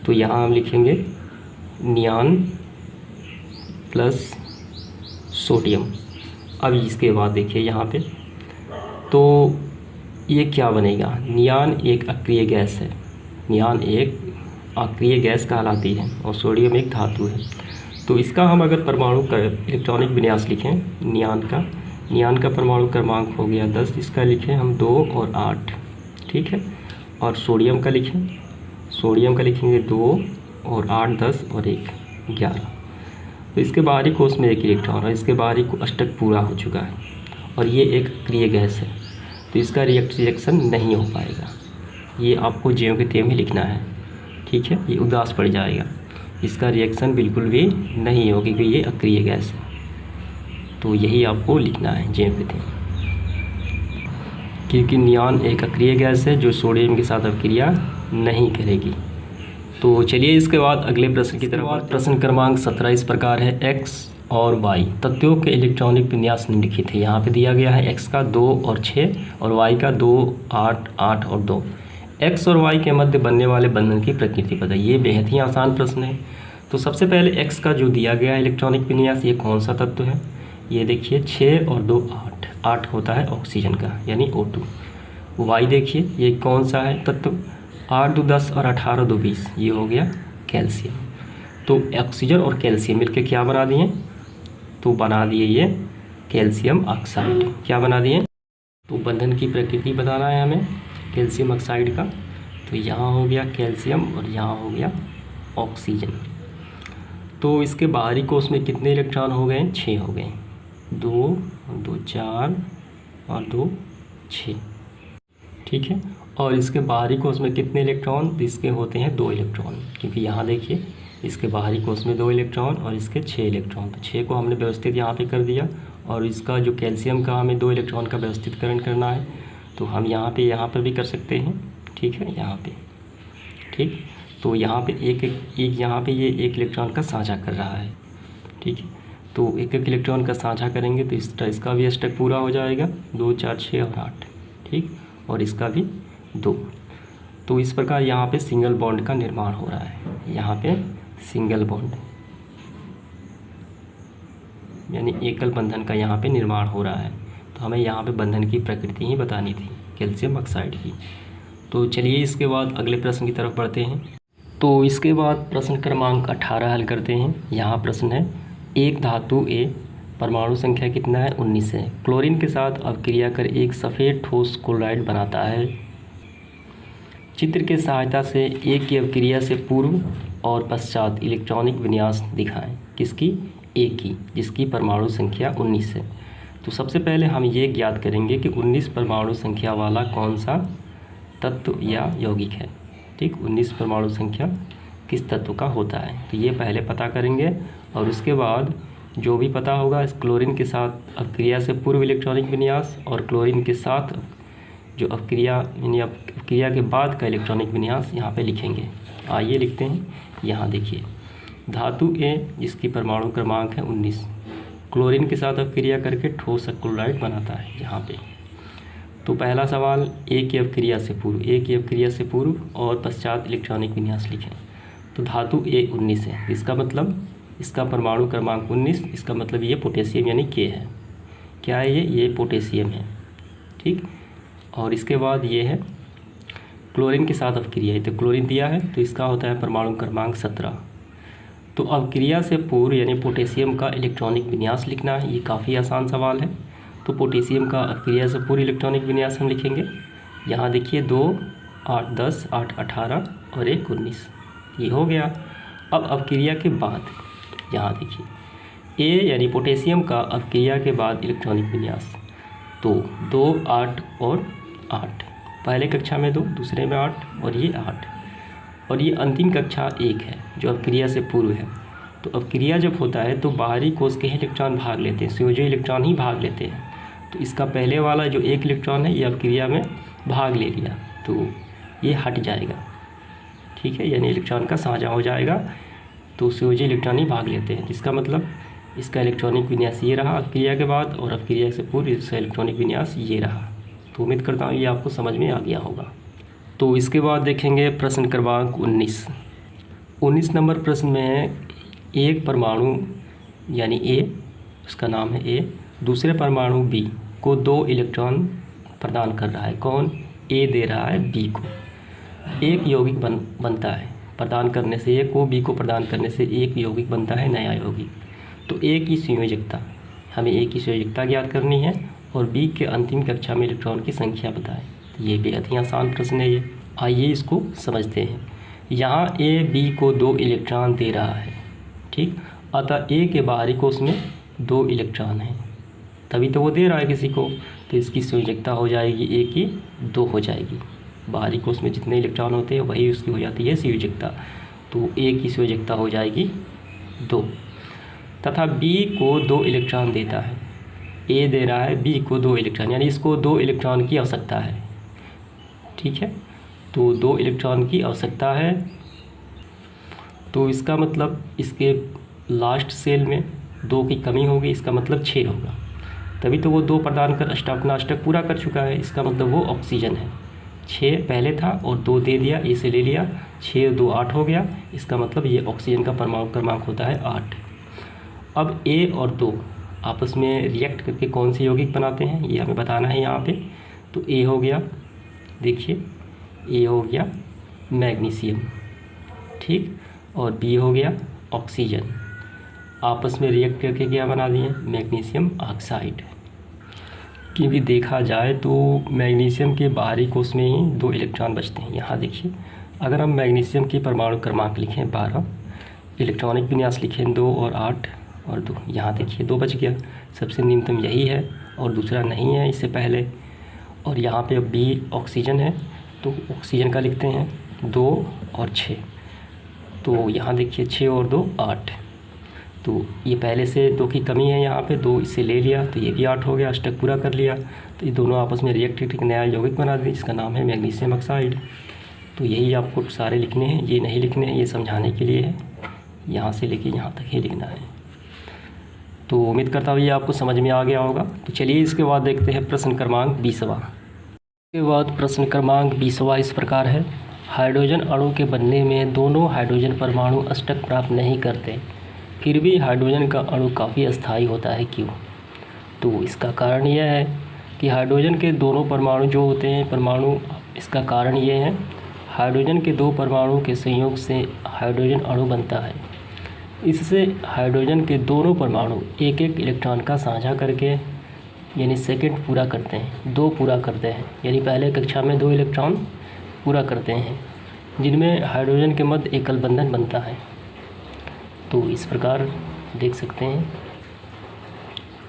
तो यहाँ हम लिखेंगे नियान प्लस सोडियम। अब इसके बाद देखिए यहाँ पे, तो ये क्या बनेगा, नियान एक अक्रिय गैस है, नियान एक अक्रिय गैस कहलाती है और सोडियम एक धातु है। तो इसका हम अगर परमाणु का इलेक्ट्रॉनिक विन्यास लिखें, नियान का परमाणु क्रमांक हो गया 10, इसका लिखें हम 2 और 8, ठीक है। और सोडियम का लिखेंगे 2 और 8 10 और 1 11। तो इसके बाहरी कोष में 1 इलेक्ट्रॉन और इसके बाहरी अष्टक पूरा हो चुका है और ये एक अक्रिय गैस है, तो इसका रिएक्शन नहीं हो पाएगा। ये आपको ज्यों के त्यों ही लिखना है, ठीक है, ये उदास पड़ जाएगा, इसका रिएक्शन बिल्कुल भी नहीं होगी क्योंकि ये अक्रिय गैस है। तो यही आपको लिखना है ज्यों के त्यों, क्योंकि नियान एक अक्रिय गैस है जो सोडियम के साथ अभिक्रिया नहीं करेगी। तो चलिए इसके बाद अगले प्रश्न की तरफ। प्रश्न क्रमांक 17 इस प्रकार है, x और y तत्वों के इलेक्ट्रॉनिक विन्यास निम्नलिखित है। यहाँ पे दिया गया है x का 2 और 6 और y का 2 8 8 और 2। x और y के मध्य बनने वाले बंधन की प्रकृति बताइए। ये बेहद ही आसान प्रश्न है। तो सबसे पहले x का जो दिया गया है इलेक्ट्रॉनिक विन्यास, ये कौन सा तत्व है, ये देखिए 6 और 2 8, 8 होता है ऑक्सीजन का यानी O2। y देखिए ये कौन सा है तत्व, 8 2 10 और 18 2 20, ये हो गया कैल्शियम। तो ऑक्सीजन और कैल्शियम मिलकर क्या बना दिए, तो बना दिए ये कैल्शियम ऑक्साइड। क्या बना दिए, तो बंधन की प्रकृति बताना है हमें कैल्शियम ऑक्साइड का। तो यहाँ हो गया कैल्शियम और यहाँ हो गया ऑक्सीजन। तो इसके बाहरी कोष में कितने इलेक्ट्रॉन हो गए, 6 हो गए, 2 2 4 और 2 6, ठीक है। और इसके बाहरी कोष में कितने इलेक्ट्रॉन, इसके होते हैं 2 इलेक्ट्रॉन, क्योंकि यहाँ देखिए इसके बाहरी कोष में 2 इलेक्ट्रॉन और इसके 6 इलेक्ट्रॉन। तो 6 को हमने व्यवस्थित यहाँ पे कर दिया और इसका जो कैल्शियम का हमें 2 इलेक्ट्रॉन का व्यवस्थितकरण करना है, तो हम यहाँ पर भी कर सकते हैं, ठीक है, यहाँ पे, ठीक। तो यहाँ पे एक यहाँ पे ये 1 इलेक्ट्रॉन का साझा कर रहा है, ठीक है। तो 1 इलेक्ट्रॉन का साझा करेंगे तो इसका भी अष्टक पूरा हो जाएगा, 2 4 6 और 8, ठीक, और इसका भी 2। तो इस प्रकार यहाँ पे सिंगल बॉन्ड का निर्माण हो रहा है, यहाँ पे सिंगल बॉन्ड यानी एकल बंधन का यहाँ पे निर्माण हो रहा है। तो हमें यहाँ पे बंधन की प्रकृति ही बतानी थी कैल्शियम ऑक्साइड की। तो चलिए इसके बाद अगले प्रश्न की तरफ बढ़ते हैं। तो इसके बाद प्रश्न क्रमांक 18 हल करते हैं। यहाँ प्रश्न है, एक धातु A परमाणु संख्या कितना है, 19 है, क्लोरीन के साथ अभिक्रिया कर एक सफ़ेद ठोस क्लोराइड बनाता है। चित्र के सहायता से A की अभिक्रिया से पूर्व और पश्चात इलेक्ट्रॉनिक विन्यास दिखाएं। किसकी, A की, जिसकी परमाणु संख्या 19 है। तो सबसे पहले हम ये ज्ञात करेंगे कि 19 परमाणु संख्या वाला कौन सा तत्व या यौगिक है, ठीक। 19 परमाणु संख्या किस तत्व का होता है, तो ये पहले पता करेंगे और उसके बाद जो भी पता होगा इस क्लोरीन के साथ अभिक्रिया से पूर्व इलेक्ट्रॉनिक विन्यास और क्लोरीन के साथ जो अभिक्रिया यानी अभिक्रिया के बाद का इलेक्ट्रॉनिक विन्यास यहाँ पे लिखेंगे। आइए लिखते हैं। यहाँ देखिए धातु A जिसकी परमाणु क्रमांक है 19, क्लोरीन के साथ अपक्रिया करके ठोस क्लोराइड बनाता है यहाँ पे। तो पहला सवाल, ए की अपक्रिया से पूर्व, ए की अपक्रिया से पूर्व और पश्चात इलेक्ट्रॉनिक विन्यास लिखें। तो धातु A19 है, इसका मतलब इसका परमाणु क्रमांक 19, इसका मतलब ये पोटेशियम यानी K है। क्या है ये पोटेशियम है, ठीक। और इसके बाद ये है क्लोरीन के साथ अपक्रिया है, तो क्लोरीन दिया है तो इसका होता है परमाणु क्रमांक 17। तो अपक्रिया से पूर्व यानी पोटेशियम का इलेक्ट्रॉनिक विन्यास लिखना है, ये काफ़ी आसान सवाल है। तो पोटेशियम का अपक्रिया से पूर्व इलेक्ट्रॉनिक विन्यास हम लिखेंगे। यहाँ देखिए 2, 8, 10, 8, 18 और 1, 19, ये हो गया। अब अपक्रिया के बाद यहाँ देखिए ए यानी पोटेशियम का अपक्रिया के बाद इलेक्ट्रॉनिक विन्यास, तो 2, 8 और 8, पहले कक्षा में 2, दूसरे में 8 और ये 8, और ये अंतिम कक्षा 1 है जो अपक्रिया से पूर्व है। तो अपक्रिया जब होता है तो बाहरी कोश के इलेक्ट्रॉन भाग लेते हैं, संयोजी इलेक्ट्रॉन ही भाग लेते हैं। तो इसका पहले वाला जो 1 इलेक्ट्रॉन है ये अपक्रिया में भाग ले लिया तो ये हट जाएगा, ठीक है, यानी इलेक्ट्रॉन का साझा हो जाएगा। तो संयोजी इलेक्ट्रॉन ही भाग लेते हैं, इसका मतलब इसका इलेक्ट्रॉनिक विन्यास ये रहा अपक्रिया के बाद, और अपक्रिया से पूर्व इसका इलेक्ट्रॉनिक विन्यास ये रहा। तो उम्मीद करता हूँ ये आपको समझ में आ गया होगा। तो इसके बाद देखेंगे प्रश्न क्रमांक 19 नंबर प्रश्न में है एक परमाणु यानी ए, उसका नाम है ए, दूसरे परमाणु बी को 2 इलेक्ट्रॉन प्रदान कर रहा है। कौन? ए दे रहा है बी को। एक यौगिक बनता है प्रदान करने से, ए को बी को प्रदान करने से एक यौगिक बनता है नया यौगिक। तो ए की संयोजकता, हमें ए की संयोजकता ज्ञात करनी है और बी के अंतिम कक्षा में इलेक्ट्रॉन की संख्या बताएं। ये बेहद ही आसान प्रश्न है ये, आइए इसको समझते हैं। यहाँ ए बी को 2 इलेक्ट्रॉन दे रहा है, ठीक। अतः ए के बाहरी कोश में 2 इलेक्ट्रॉन हैं, तभी तो वो दे रहा है किसी को, तो इसकी संयोजकता हो जाएगी ए की 2 हो जाएगी। बाहरी कोश में जितने इलेक्ट्रॉन होते हैं वही उसकी हो जाती है संयोजकता, तो ए की संयोजकता हो जाएगी 2। तथा बी को 2 इलेक्ट्रॉन देता है, ए दे रहा है बी को 2 इलेक्ट्रॉन, यानी इसको 2 इलेक्ट्रॉन की आवश्यकता है, ठीक है। तो 2 इलेक्ट्रॉन की आवश्यकता है, तो इसका मतलब इसके लास्ट सेल में 2 की कमी होगी, इसका मतलब 6 होगा, तभी तो वो 2 प्रदान कर अपना अष्टक पूरा कर चुका है, इसका मतलब वो ऑक्सीजन है। 6 पहले था और 2 दे दिया, ए से ले लिया, 6 और 2 8 हो गया, इसका मतलब ये ऑक्सीजन का परमाणु क्रमांक होता है 8। अब ए और 2 आपस में रिएक्ट करके कौन से यौगिक बनाते हैं ये हमें बताना है यहाँ पे। तो ए हो गया, देखिए ए हो गया मैग्नीशियम, ठीक, और बी हो गया ऑक्सीजन, आपस में रिएक्ट करके क्या बना दिए? Magnesium oxide. क्योंकि देखा जाए तो मैग्नीशियम के बाहरी कोश में ही 2 इलेक्ट्रॉन बचते हैं। यहाँ देखिए, अगर हम मैग्नीशियम की परमाणु क्रमांक लिखें 12, इलेक्ट्रॉनिक विन्यास लिखें 2 और 8 और 2, यहाँ देखिए 2 बच गया, सबसे न्यूनतम यही है और दूसरा नहीं है इससे पहले। और यहाँ पे अब बी ऑक्सीजन है तो ऑक्सीजन का लिखते हैं 2 और 6, तो यहाँ देखिए 6 और 2 8, तो ये पहले से 2 की कमी है, यहाँ पे 2 इससे ले लिया तो ये भी 8 हो गया, अष्टक पूरा कर लिया। तो ये दोनों आपस में रिएक्ट करके नया यौगिक बना दिए जिसका नाम है मैग्नीशियम ऑक्साइड। तो यही आपको सारे लिखने हैं, ये नहीं लिखने हैं, ये समझाने के लिए है, यहाँ से लेके यहाँ तक ही लिखना है। तो उम्मीद करता हूँ ये आपको समझ में आ गया होगा। तो चलिए इसके बाद देखते हैं प्रश्न क्रमांक 20वां। इसके बाद प्रश्न क्रमांक 20वां इस प्रकार है, हाइड्रोजन अणु के बनने में दोनों हाइड्रोजन परमाणु अष्टक प्राप्त नहीं करते, फिर भी हाइड्रोजन का अणु काफ़ी अस्थायी होता है, क्यों? तो इसका कारण यह है कि हाइड्रोजन के दोनों परमाणु जो होते हैं परमाणु, इसका कारण ये है हाइड्रोजन के 2 परमाणु के संयोग से हाइड्रोजन अणु बनता है। इससे हाइड्रोजन के दोनों परमाणु एक एक इलेक्ट्रॉन का साझा करके यानी सेकंड पूरा करते हैं, 2 पूरा करते हैं, यानी पहले कक्षा में 2 इलेक्ट्रॉन पूरा करते हैं जिनमें हाइड्रोजन के मध्य एकल बंधन बनता है। तो इस प्रकार देख सकते हैं,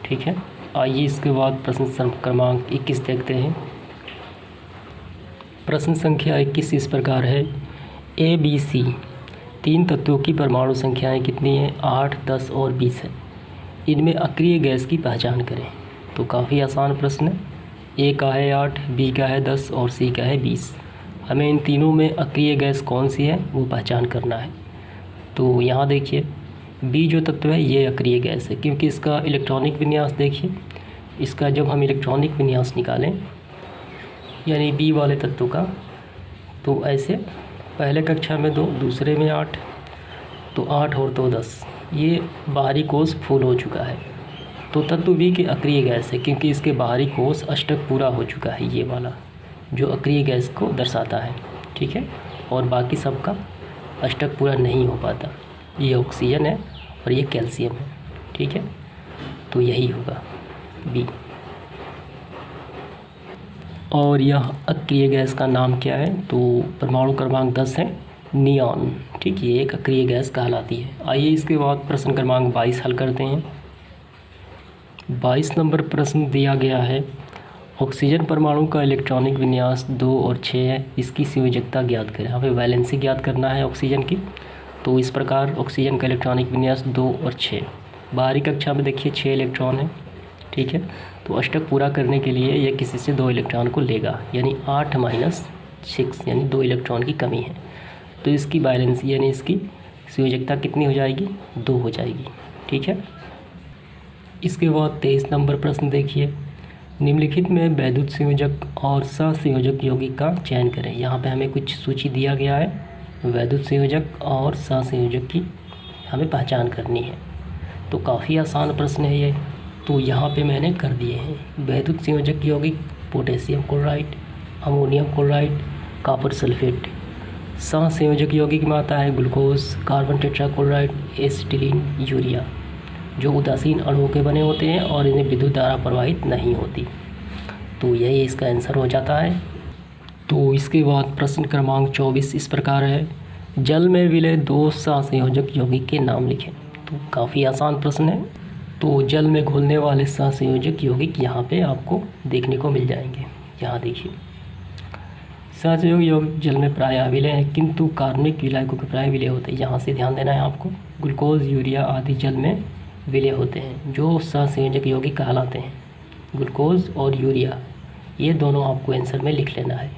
ठीक है। आइए इसके बाद प्रश्न क्रमांक 21 देखते हैं। प्रश्न संख्या 21 इस प्रकार है, ए बी सी 3 तत्वों की परमाणु संख्याएं कितनी हैं? 8, 10 और 20 है। इनमें अक्रिय गैस की पहचान करें। तो काफ़ी आसान प्रश्न है, ए का है 8, बी का है 10 और सी का है 20। हमें इन तीनों में अक्रिय गैस कौन सी है वो पहचान करना है। तो यहाँ देखिए बी जो तत्व है ये अक्रिय गैस है, क्योंकि इसका इलेक्ट्रॉनिक विन्यास देखिए, इसका जब हम इलेक्ट्रॉनिक विन्यास निकालें यानी बी वाले तत्व का, तो ऐसे पहले कक्षा में 2, दूसरे में 8, तो 8 और 2 10, ये बाहरी कोष फुल हो चुका है। तो तत्व बी के अक्रिय गैस है, क्योंकि इसके बाहरी कोष अष्टक पूरा हो चुका है, ये वाला जो अक्रिय गैस को दर्शाता है, ठीक है। और बाकी सबका अष्टक पूरा नहीं हो पाता। ये ऑक्सीजन है और ये कैल्शियम है, ठीक है। तो यही होगा बी। और यह अक्रिय गैस का नाम क्या है, तो परमाणु क्रमांक 10 है नियॉन, ठीक। ये एक अक्रिय गैस कहलाती है। आइए इसके बाद प्रश्न क्रमांक 22 हल करते हैं। 22 नंबर प्रश्न दिया गया है, ऑक्सीजन परमाणु का इलेक्ट्रॉनिक विन्यास 2 और 6 है, इसकी संयोजकता ज्ञात करें। यहाँ पे वैलेंसी ज्ञात करना है ऑक्सीजन की। तो इस प्रकार ऑक्सीजन का इलेक्ट्रॉनिक विन्यास 2 और 6, बाहरी कक्षा में देखिए 6 इलेक्ट्रॉन है, ठीक है। तो अष्टक पूरा करने के लिए यह किसी से 2 इलेक्ट्रॉन को लेगा, यानी 8 - 6, यानी 2 इलेक्ट्रॉन की कमी है। तो इसकी वैलेंसी यानी इसकी संयोजकता कितनी हो जाएगी, 2 हो जाएगी, ठीक है। इसके बाद 23 नंबर प्रश्न देखिए, निम्नलिखित में वैद्युत संयोजक और सहसंयोजक यौगिक का चयन करें। यहाँ पे हमें कुछ सूची दिया गया है, वैद्युत संयोजक और सहसंयोजक की हमें पहचान करनी है। तो काफ़ी आसान प्रश्न है ये, तो यहाँ पे मैंने कर दिए हैं। वैद्युत संयोजक यौगिक potassium chloride, ammonium chloride, copper sulphate. सहसंयोजक यौगिक में आता है glucose, carbon tetrachloride, acetylene, urea, जो उदासीन अणुओं के बने होते हैं और इन्हें विद्युत धारा प्रवाहित नहीं होती। तो यही इसका आंसर हो जाता है। तो इसके बाद प्रश्न क्रमांक 24 इस प्रकार है, जल में विलय 2 सहसंयोजक यौगिक के नाम लिखें। तो काफ़ी आसान प्रश्न है। तो जल में घुलने वाले सहसंयोजक यौगिक यहाँ पे आपको देखने को मिल जाएंगे। यहाँ देखिए, सहसंयोजक यौगिक जल में प्रायः विलय है, किंतु कार्बनिक विलायकों के प्राय विलय होते हैं। यहाँ से ध्यान देना है आपको। ग्लूकोज, यूरिया आदि जल में विलय होते हैं, जो सहसंयोजक यौगिक कहलाते हैं। ग्लूकोज और यूरिया, ये दोनों आपको आंसर में लिख लेना है।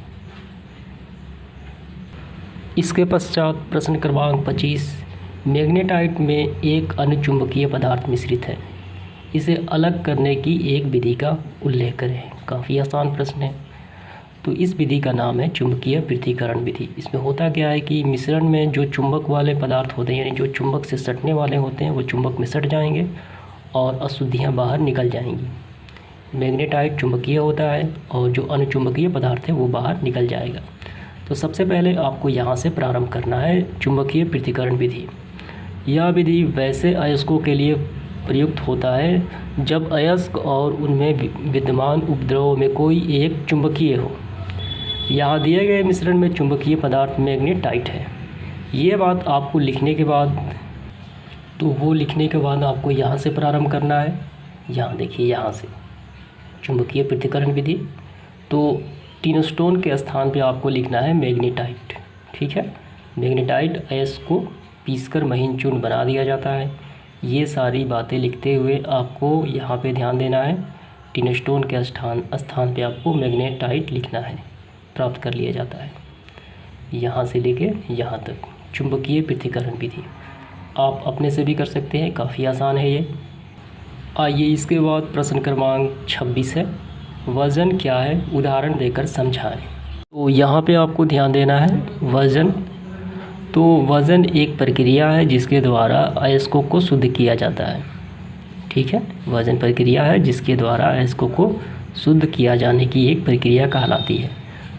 इसके पश्चात प्रश्न क्रमांक 25, मैग्नेटाइट में एक अनुचुंबकीय पदार्थ मिश्रित है, इसे अलग करने की एक विधि का उल्लेख करें। काफ़ी आसान प्रश्न है। तो इस विधि का नाम है चुंबकीय पृथक्करण विधि। इसमें होता क्या है कि मिश्रण में जो चुंबक वाले पदार्थ होते हैं, यानी जो चुंबक से सटने वाले होते हैं, वो चुंबक में सट जाएंगे और अशुद्धियाँ बाहर निकल जाएंगी। मैग्नेटाइट चुंबकीय होता है और जो अनुचुंबकीय पदार्थ है वो बाहर निकल जाएगा। तो सबसे पहले आपको यहाँ से प्रारंभ करना है चुंबकीय पृथक्करण विधि। यह विधि वैसे अयस्कों के लिए प्रयुक्त होता है जब अयस्क और उनमें विद्यमान उपद्रव में कोई एक चुंबकीय हो। यहाँ दिए गए मिश्रण में चुंबकीय पदार्थ मैग्नेटाइट है। ये बात आपको लिखने के बाद, तो वो लिखने के बाद आपको यहाँ से प्रारंभ करना है। यहाँ देखिए, यहाँ से चुंबकीय पृथक्करण विधि। तो टिनस्टोन के स्थान पे आपको लिखना है मैग्नेटाइट, ठीक है। मैग्नेटाइट अयस्क को पीसकर महीन चूर्ण बना दिया जाता है। ये सारी बातें लिखते हुए आपको यहाँ पे ध्यान देना है, टिनस्टोन के स्थान पे आपको मैग्नेटाइट लिखना है। प्राप्त कर लिया जाता है यहाँ से लेके यहाँ तक चुंबकीय पृथक्करण विधि। आप अपने से भी कर सकते हैं, काफ़ी आसान है ये। आइए इसके बाद प्रश्न क्रमांक 26 है, वजन क्या है, उदाहरण देकर समझाएं। तो यहाँ पे आपको ध्यान देना है वजन। तो वजन एक प्रक्रिया है जिसके द्वारा अयस्कों को शुद्ध किया जाता है, ठीक है। वजन प्रक्रिया है जिसके द्वारा अयस्कों को शुद्ध किया जाने की एक प्रक्रिया कहलाती है।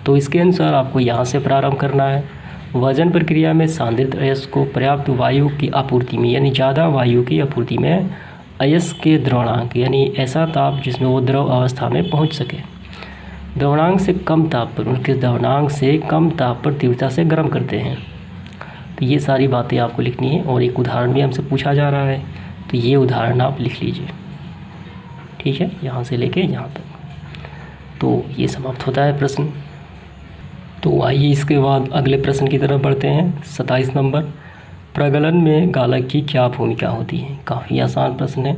तो इसके अनुसार आपको यहाँ से प्रारंभ करना है। वजन प्रक्रिया में सांद्रित अयस्क को पर्याप्त वायु की आपूर्ति में, यानी ज़्यादा वायु की आपूर्ति में अयस्क के द्रवणांक, यानी ऐसा ताप जिसमें वो द्रव अवस्था में पहुँच सके, द्रवणांक से कम ताप पर, उनके द्रवणांक से कम ताप पर तीव्रता से गर्म करते हैं। तो ये सारी बातें आपको लिखनी है। और एक उदाहरण भी हमसे पूछा जा रहा है, तो ये उदाहरण आप लिख लीजिए, ठीक है, यहाँ से लेके यहाँ तक। तो ये समाप्त होता है प्रश्न। तो आइए इसके बाद अगले प्रश्न की तरफ बढ़ते हैं। 27 नंबर, प्रगलन में गालक की क्या भूमिका होती है। काफ़ी आसान प्रश्न है।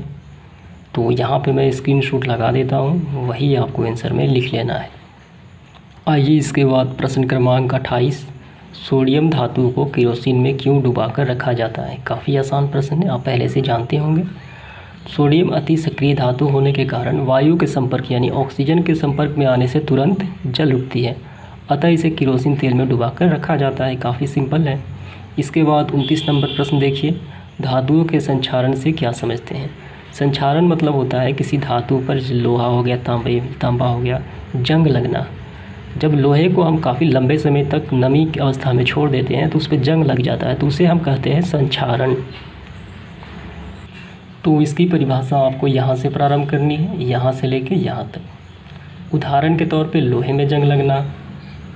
तो यहाँ पे मैं स्क्रीनशॉट लगा देता हूँ, वही आपको आंसर में लिख लेना है। आइए इसके बाद प्रश्न क्रमांक 28, सोडियम धातु को केरोसिन में क्यों डुबाकर रखा जाता है? काफ़ी आसान प्रश्न है, आप पहले से जानते होंगे। सोडियम अति सक्रिय धातु होने के कारण वायु के संपर्क यानी ऑक्सीजन के संपर्क में आने से तुरंत जल उठती है, अतः इसे केरोसिन तेल में डुबाकर रखा जाता है। काफ़ी सिंपल है। इसके बाद 29 नंबर प्रश्न देखिए, धातुओं के संक्षारण से क्या समझते हैं? संक्षारण मतलब होता है किसी धातु पर, लोहा हो गया, तांबा हो गया, जंग लगना। जब लोहे को हम काफ़ी लंबे समय तक नमी की अवस्था में छोड़ देते हैं तो उस पर जंग लग जाता है, तो उसे हम कहते हैं संक्षारण। तो इसकी परिभाषा आपको यहाँ से प्रारंभ करनी है, यहाँ से लेके यहाँ तक। उदाहरण के तौर पे लोहे में जंग लगना,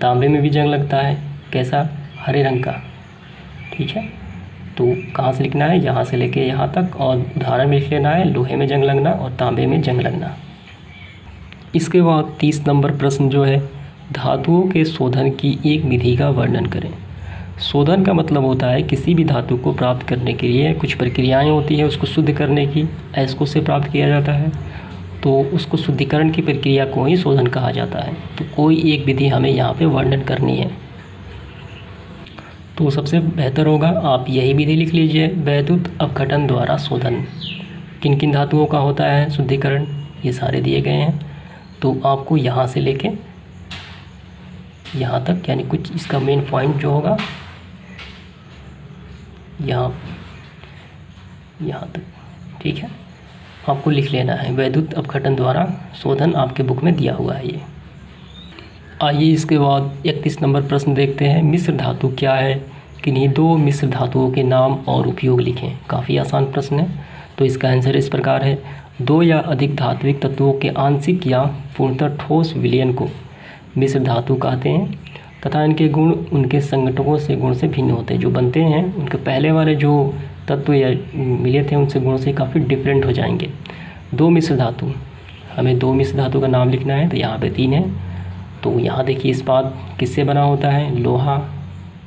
तांबे में भी जंग लगता है, कैसा? हरे रंग का। ठीक है, तो कहाँ से लिखना है? यहाँ से लेके यहाँ तक, और उदाहरण में लिख लेना है लोहे में जंग लगना और तांबे में जंग लगना। इसके बाद 30 नंबर प्रश्न जो है, धातुओं के शोधन की एक विधि का वर्णन करें। शोधन का मतलब होता है किसी भी धातु को प्राप्त करने के लिए कुछ प्रक्रियाएं होती है, उसको शुद्ध करने की, ऐस्को से प्राप्त किया जाता है, तो उसको शुद्धिकरण की प्रक्रिया को ही शोधन कहा जाता है। तो कोई एक विधि हमें यहाँ पे वर्णन करनी है, तो सबसे बेहतर होगा आप यही विधि लिख लीजिए, वैद्युत अपघटन द्वारा शोधन। किन किन धातुओं का होता है शुद्धिकरण, ये सारे दिए गए हैं। तो आपको यहाँ से लेके यहाँ तक, यानी कुछ इसका मेन पॉइंट जो होगा यहाँ तक, ठीक है, आपको लिख लेना है। वैद्युत अपघटन द्वारा शोधन आपके बुक में दिया हुआ है ये। आइए इसके बाद 31 नंबर प्रश्न देखते हैं, मिश्र धातु क्या है? किन्हीं दो मिश्र धातुओं के नाम और उपयोग लिखें। काफ़ी आसान प्रश्न है, तो इसका आंसर इस प्रकार है, दो या अधिक धात्विक तत्वों के आंशिक या पूर्णतः ठोस विलयन को मिश्र धातु कहते हैं, तथा इनके गुण उनके संगठकों से गुण से भिन्न होते हैं। जो बनते हैं उनके पहले वाले जो तत्व या मिले थे उनसे गुणों से काफ़ी डिफरेंट हो जाएंगे। दो मिश्र धातु, हमें दो मिश्र धातु का नाम लिखना है, तो यहाँ पे 3 है। तो यहाँ देखिए इस्पात किससे बना होता है? लोहा,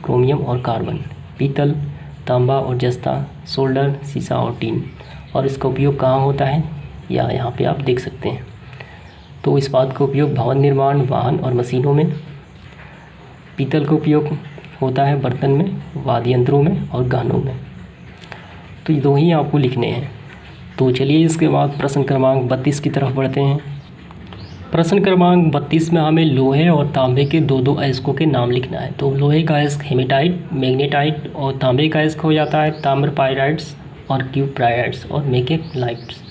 क्रोमियम और कार्बन, पीतल, तांबा और जस्ता, सोल्डर, सीसा और टीन। और इसका उपयोग कहाँ होता है? यहाँ पे आप देख सकते हैं। तो इस्पात का उपयोग भवन निर्माण, वाहन और मशीनों में। पीतल का उपयोग होता है बर्तन में, वाद्य यंत्रों में और गहनों में। तो ये दो ही आपको लिखने हैं। तो चलिए इसके बाद प्रश्न क्रमांक 32 की तरफ बढ़ते हैं। प्रश्न क्रमांक 32 में हमें लोहे और तांबे के दो अयस्कों के नाम लिखना है। तो लोहे का अयस्क हेमेटाइट, मैग्नेटाइट, और तांबे का अयस्क हो जाता है ताम्रपाइराइट्स और क्यूप्राइड्स और मैग्नेटाइट्स।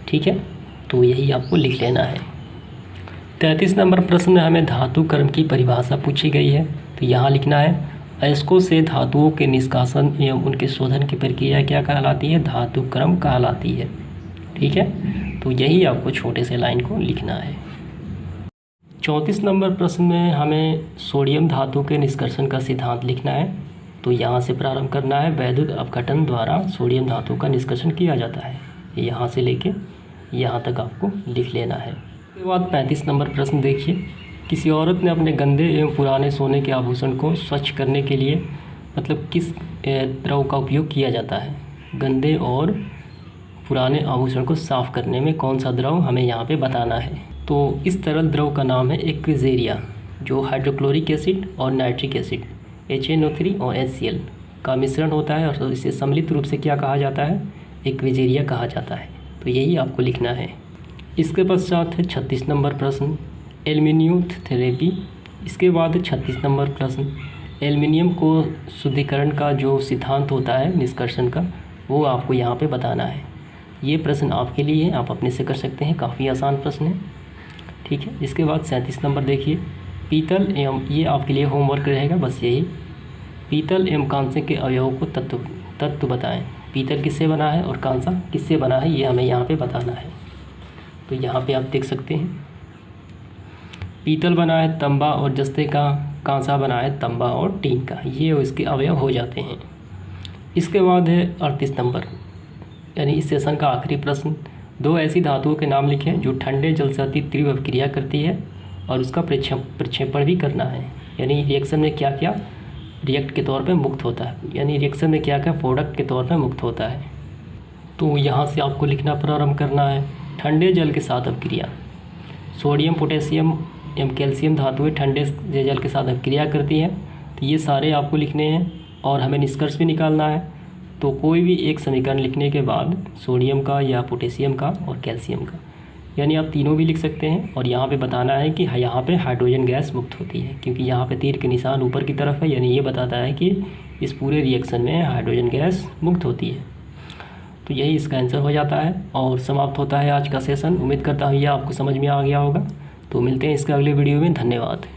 ठीक है, तो यही आपको लिख लेना है। 33 नंबर प्रश्न में हमें धातु क्रम की परिभाषा पूछी गई है। तो यहाँ लिखना है, अयस्कों से धातुओं के निष्कासन एवं उनके शोधन की प्रक्रिया क्या कहलाती है? धातु क्रम कहलाती है। ठीक है, तो यही आपको छोटे से लाइन को लिखना है। 34 नंबर प्रश्न में हमें सोडियम धातु के निष्कर्षण का सिद्धांत लिखना है। तो यहाँ से प्रारंभ करना है, वैद्युत अपघटन द्वारा सोडियम धातु का निष्कर्षण किया जाता है। यहाँ से लेके यहाँ तक आपको लिख लेना है। उसके बाद 35 नंबर प्रश्न देखिए, किसी औरत ने अपने गंदे एवं पुराने सोने के आभूषण को स्वच्छ करने के लिए मतलब किस द्रव का उपयोग किया जाता है? गंदे और पुराने आभूषण को साफ़ करने में कौन सा द्रव हमें यहाँ पे बताना है? तो इस तरल द्रव का नाम है एक्विजेरिया, जो हाइड्रोक्लोरिक एसिड और नाइट्रिक एसिड HNO3 और HCl का मिश्रण होता है, और इसे सम्मिलित रूप से क्या कहा जाता है? एक्विजेरिया कहा जाता है। तो यही आपको लिखना है। इसके पश्चात है 36 नंबर प्रश्न, एल्युमिनियोथेरेपी। इसके बाद 36 नंबर प्रश्न, एल्युमिनियम को शुद्धिकरण का जो सिद्धांत होता है निष्कर्षण का, वो आपको यहाँ पे बताना है। ये प्रश्न आपके लिए है, आप अपने से कर सकते हैं, काफ़ी आसान प्रश्न है। ठीक है, इसके बाद 37 नंबर देखिए, पीतल एवं, ये आपके लिए होमवर्क रहेगा बस यही, पीतल एवं कांसे के अवयवों को तत्व बताएं। पीतल किससे बना है और कांसा किससे बना है, ये हमें यहाँ पे बताना है। तो यहाँ पे आप देख सकते हैं, पीतल बना है तांबा और जस्ते का, कांसा बना है तांबा और टीन का, ये इसके अवयव हो जाते हैं। इसके बाद है 38 नंबर, यानी इस सेशन का आखिरी प्रश्न, दो ऐसी धातुओं के नाम लिखें जो ठंडे जल से अति तीव्र अभिक्रिया करती है और उसका प्रक्षेपण भी करना है। यानी रिएक्शन में क्या क्या रिएक्ट के तौर पे मुक्त होता है, यानी रिएक्शन में क्या क्या प्रोडक्ट के तौर पे मुक्त होता है। तो यहाँ से आपको लिखना प्रारंभ करना है, ठंडे जल के साथ अभिक्रिया, सोडियम पोटेशियम एवं कैल्शियम धातुएं ठंडे जल के साथ अभिक्रिया करती हैं। तो तो ये सारे आपको लिखने हैं और हमें निष्कर्ष भी निकालना है। तो कोई भी एक समीकरण लिखने के बाद सोडियम का या पोटेशियम का और कैल्शियम का, यानी आप तीनों भी लिख सकते हैं। और यहाँ पे बताना है कि यहाँ पे हाइड्रोजन गैस मुक्त होती है, क्योंकि यहाँ पे तीर के निशान ऊपर की तरफ है, यानी ये बताता है कि इस पूरे रिएक्शन में हाइड्रोजन गैस मुक्त होती है। तो यही इसका आंसर हो जाता है और समाप्त होता है आज का सेशन। उम्मीद करता हूँ ये आपको समझ में आ गया होगा। तो मिलते हैं इसके अगले वीडियो में। धन्यवाद।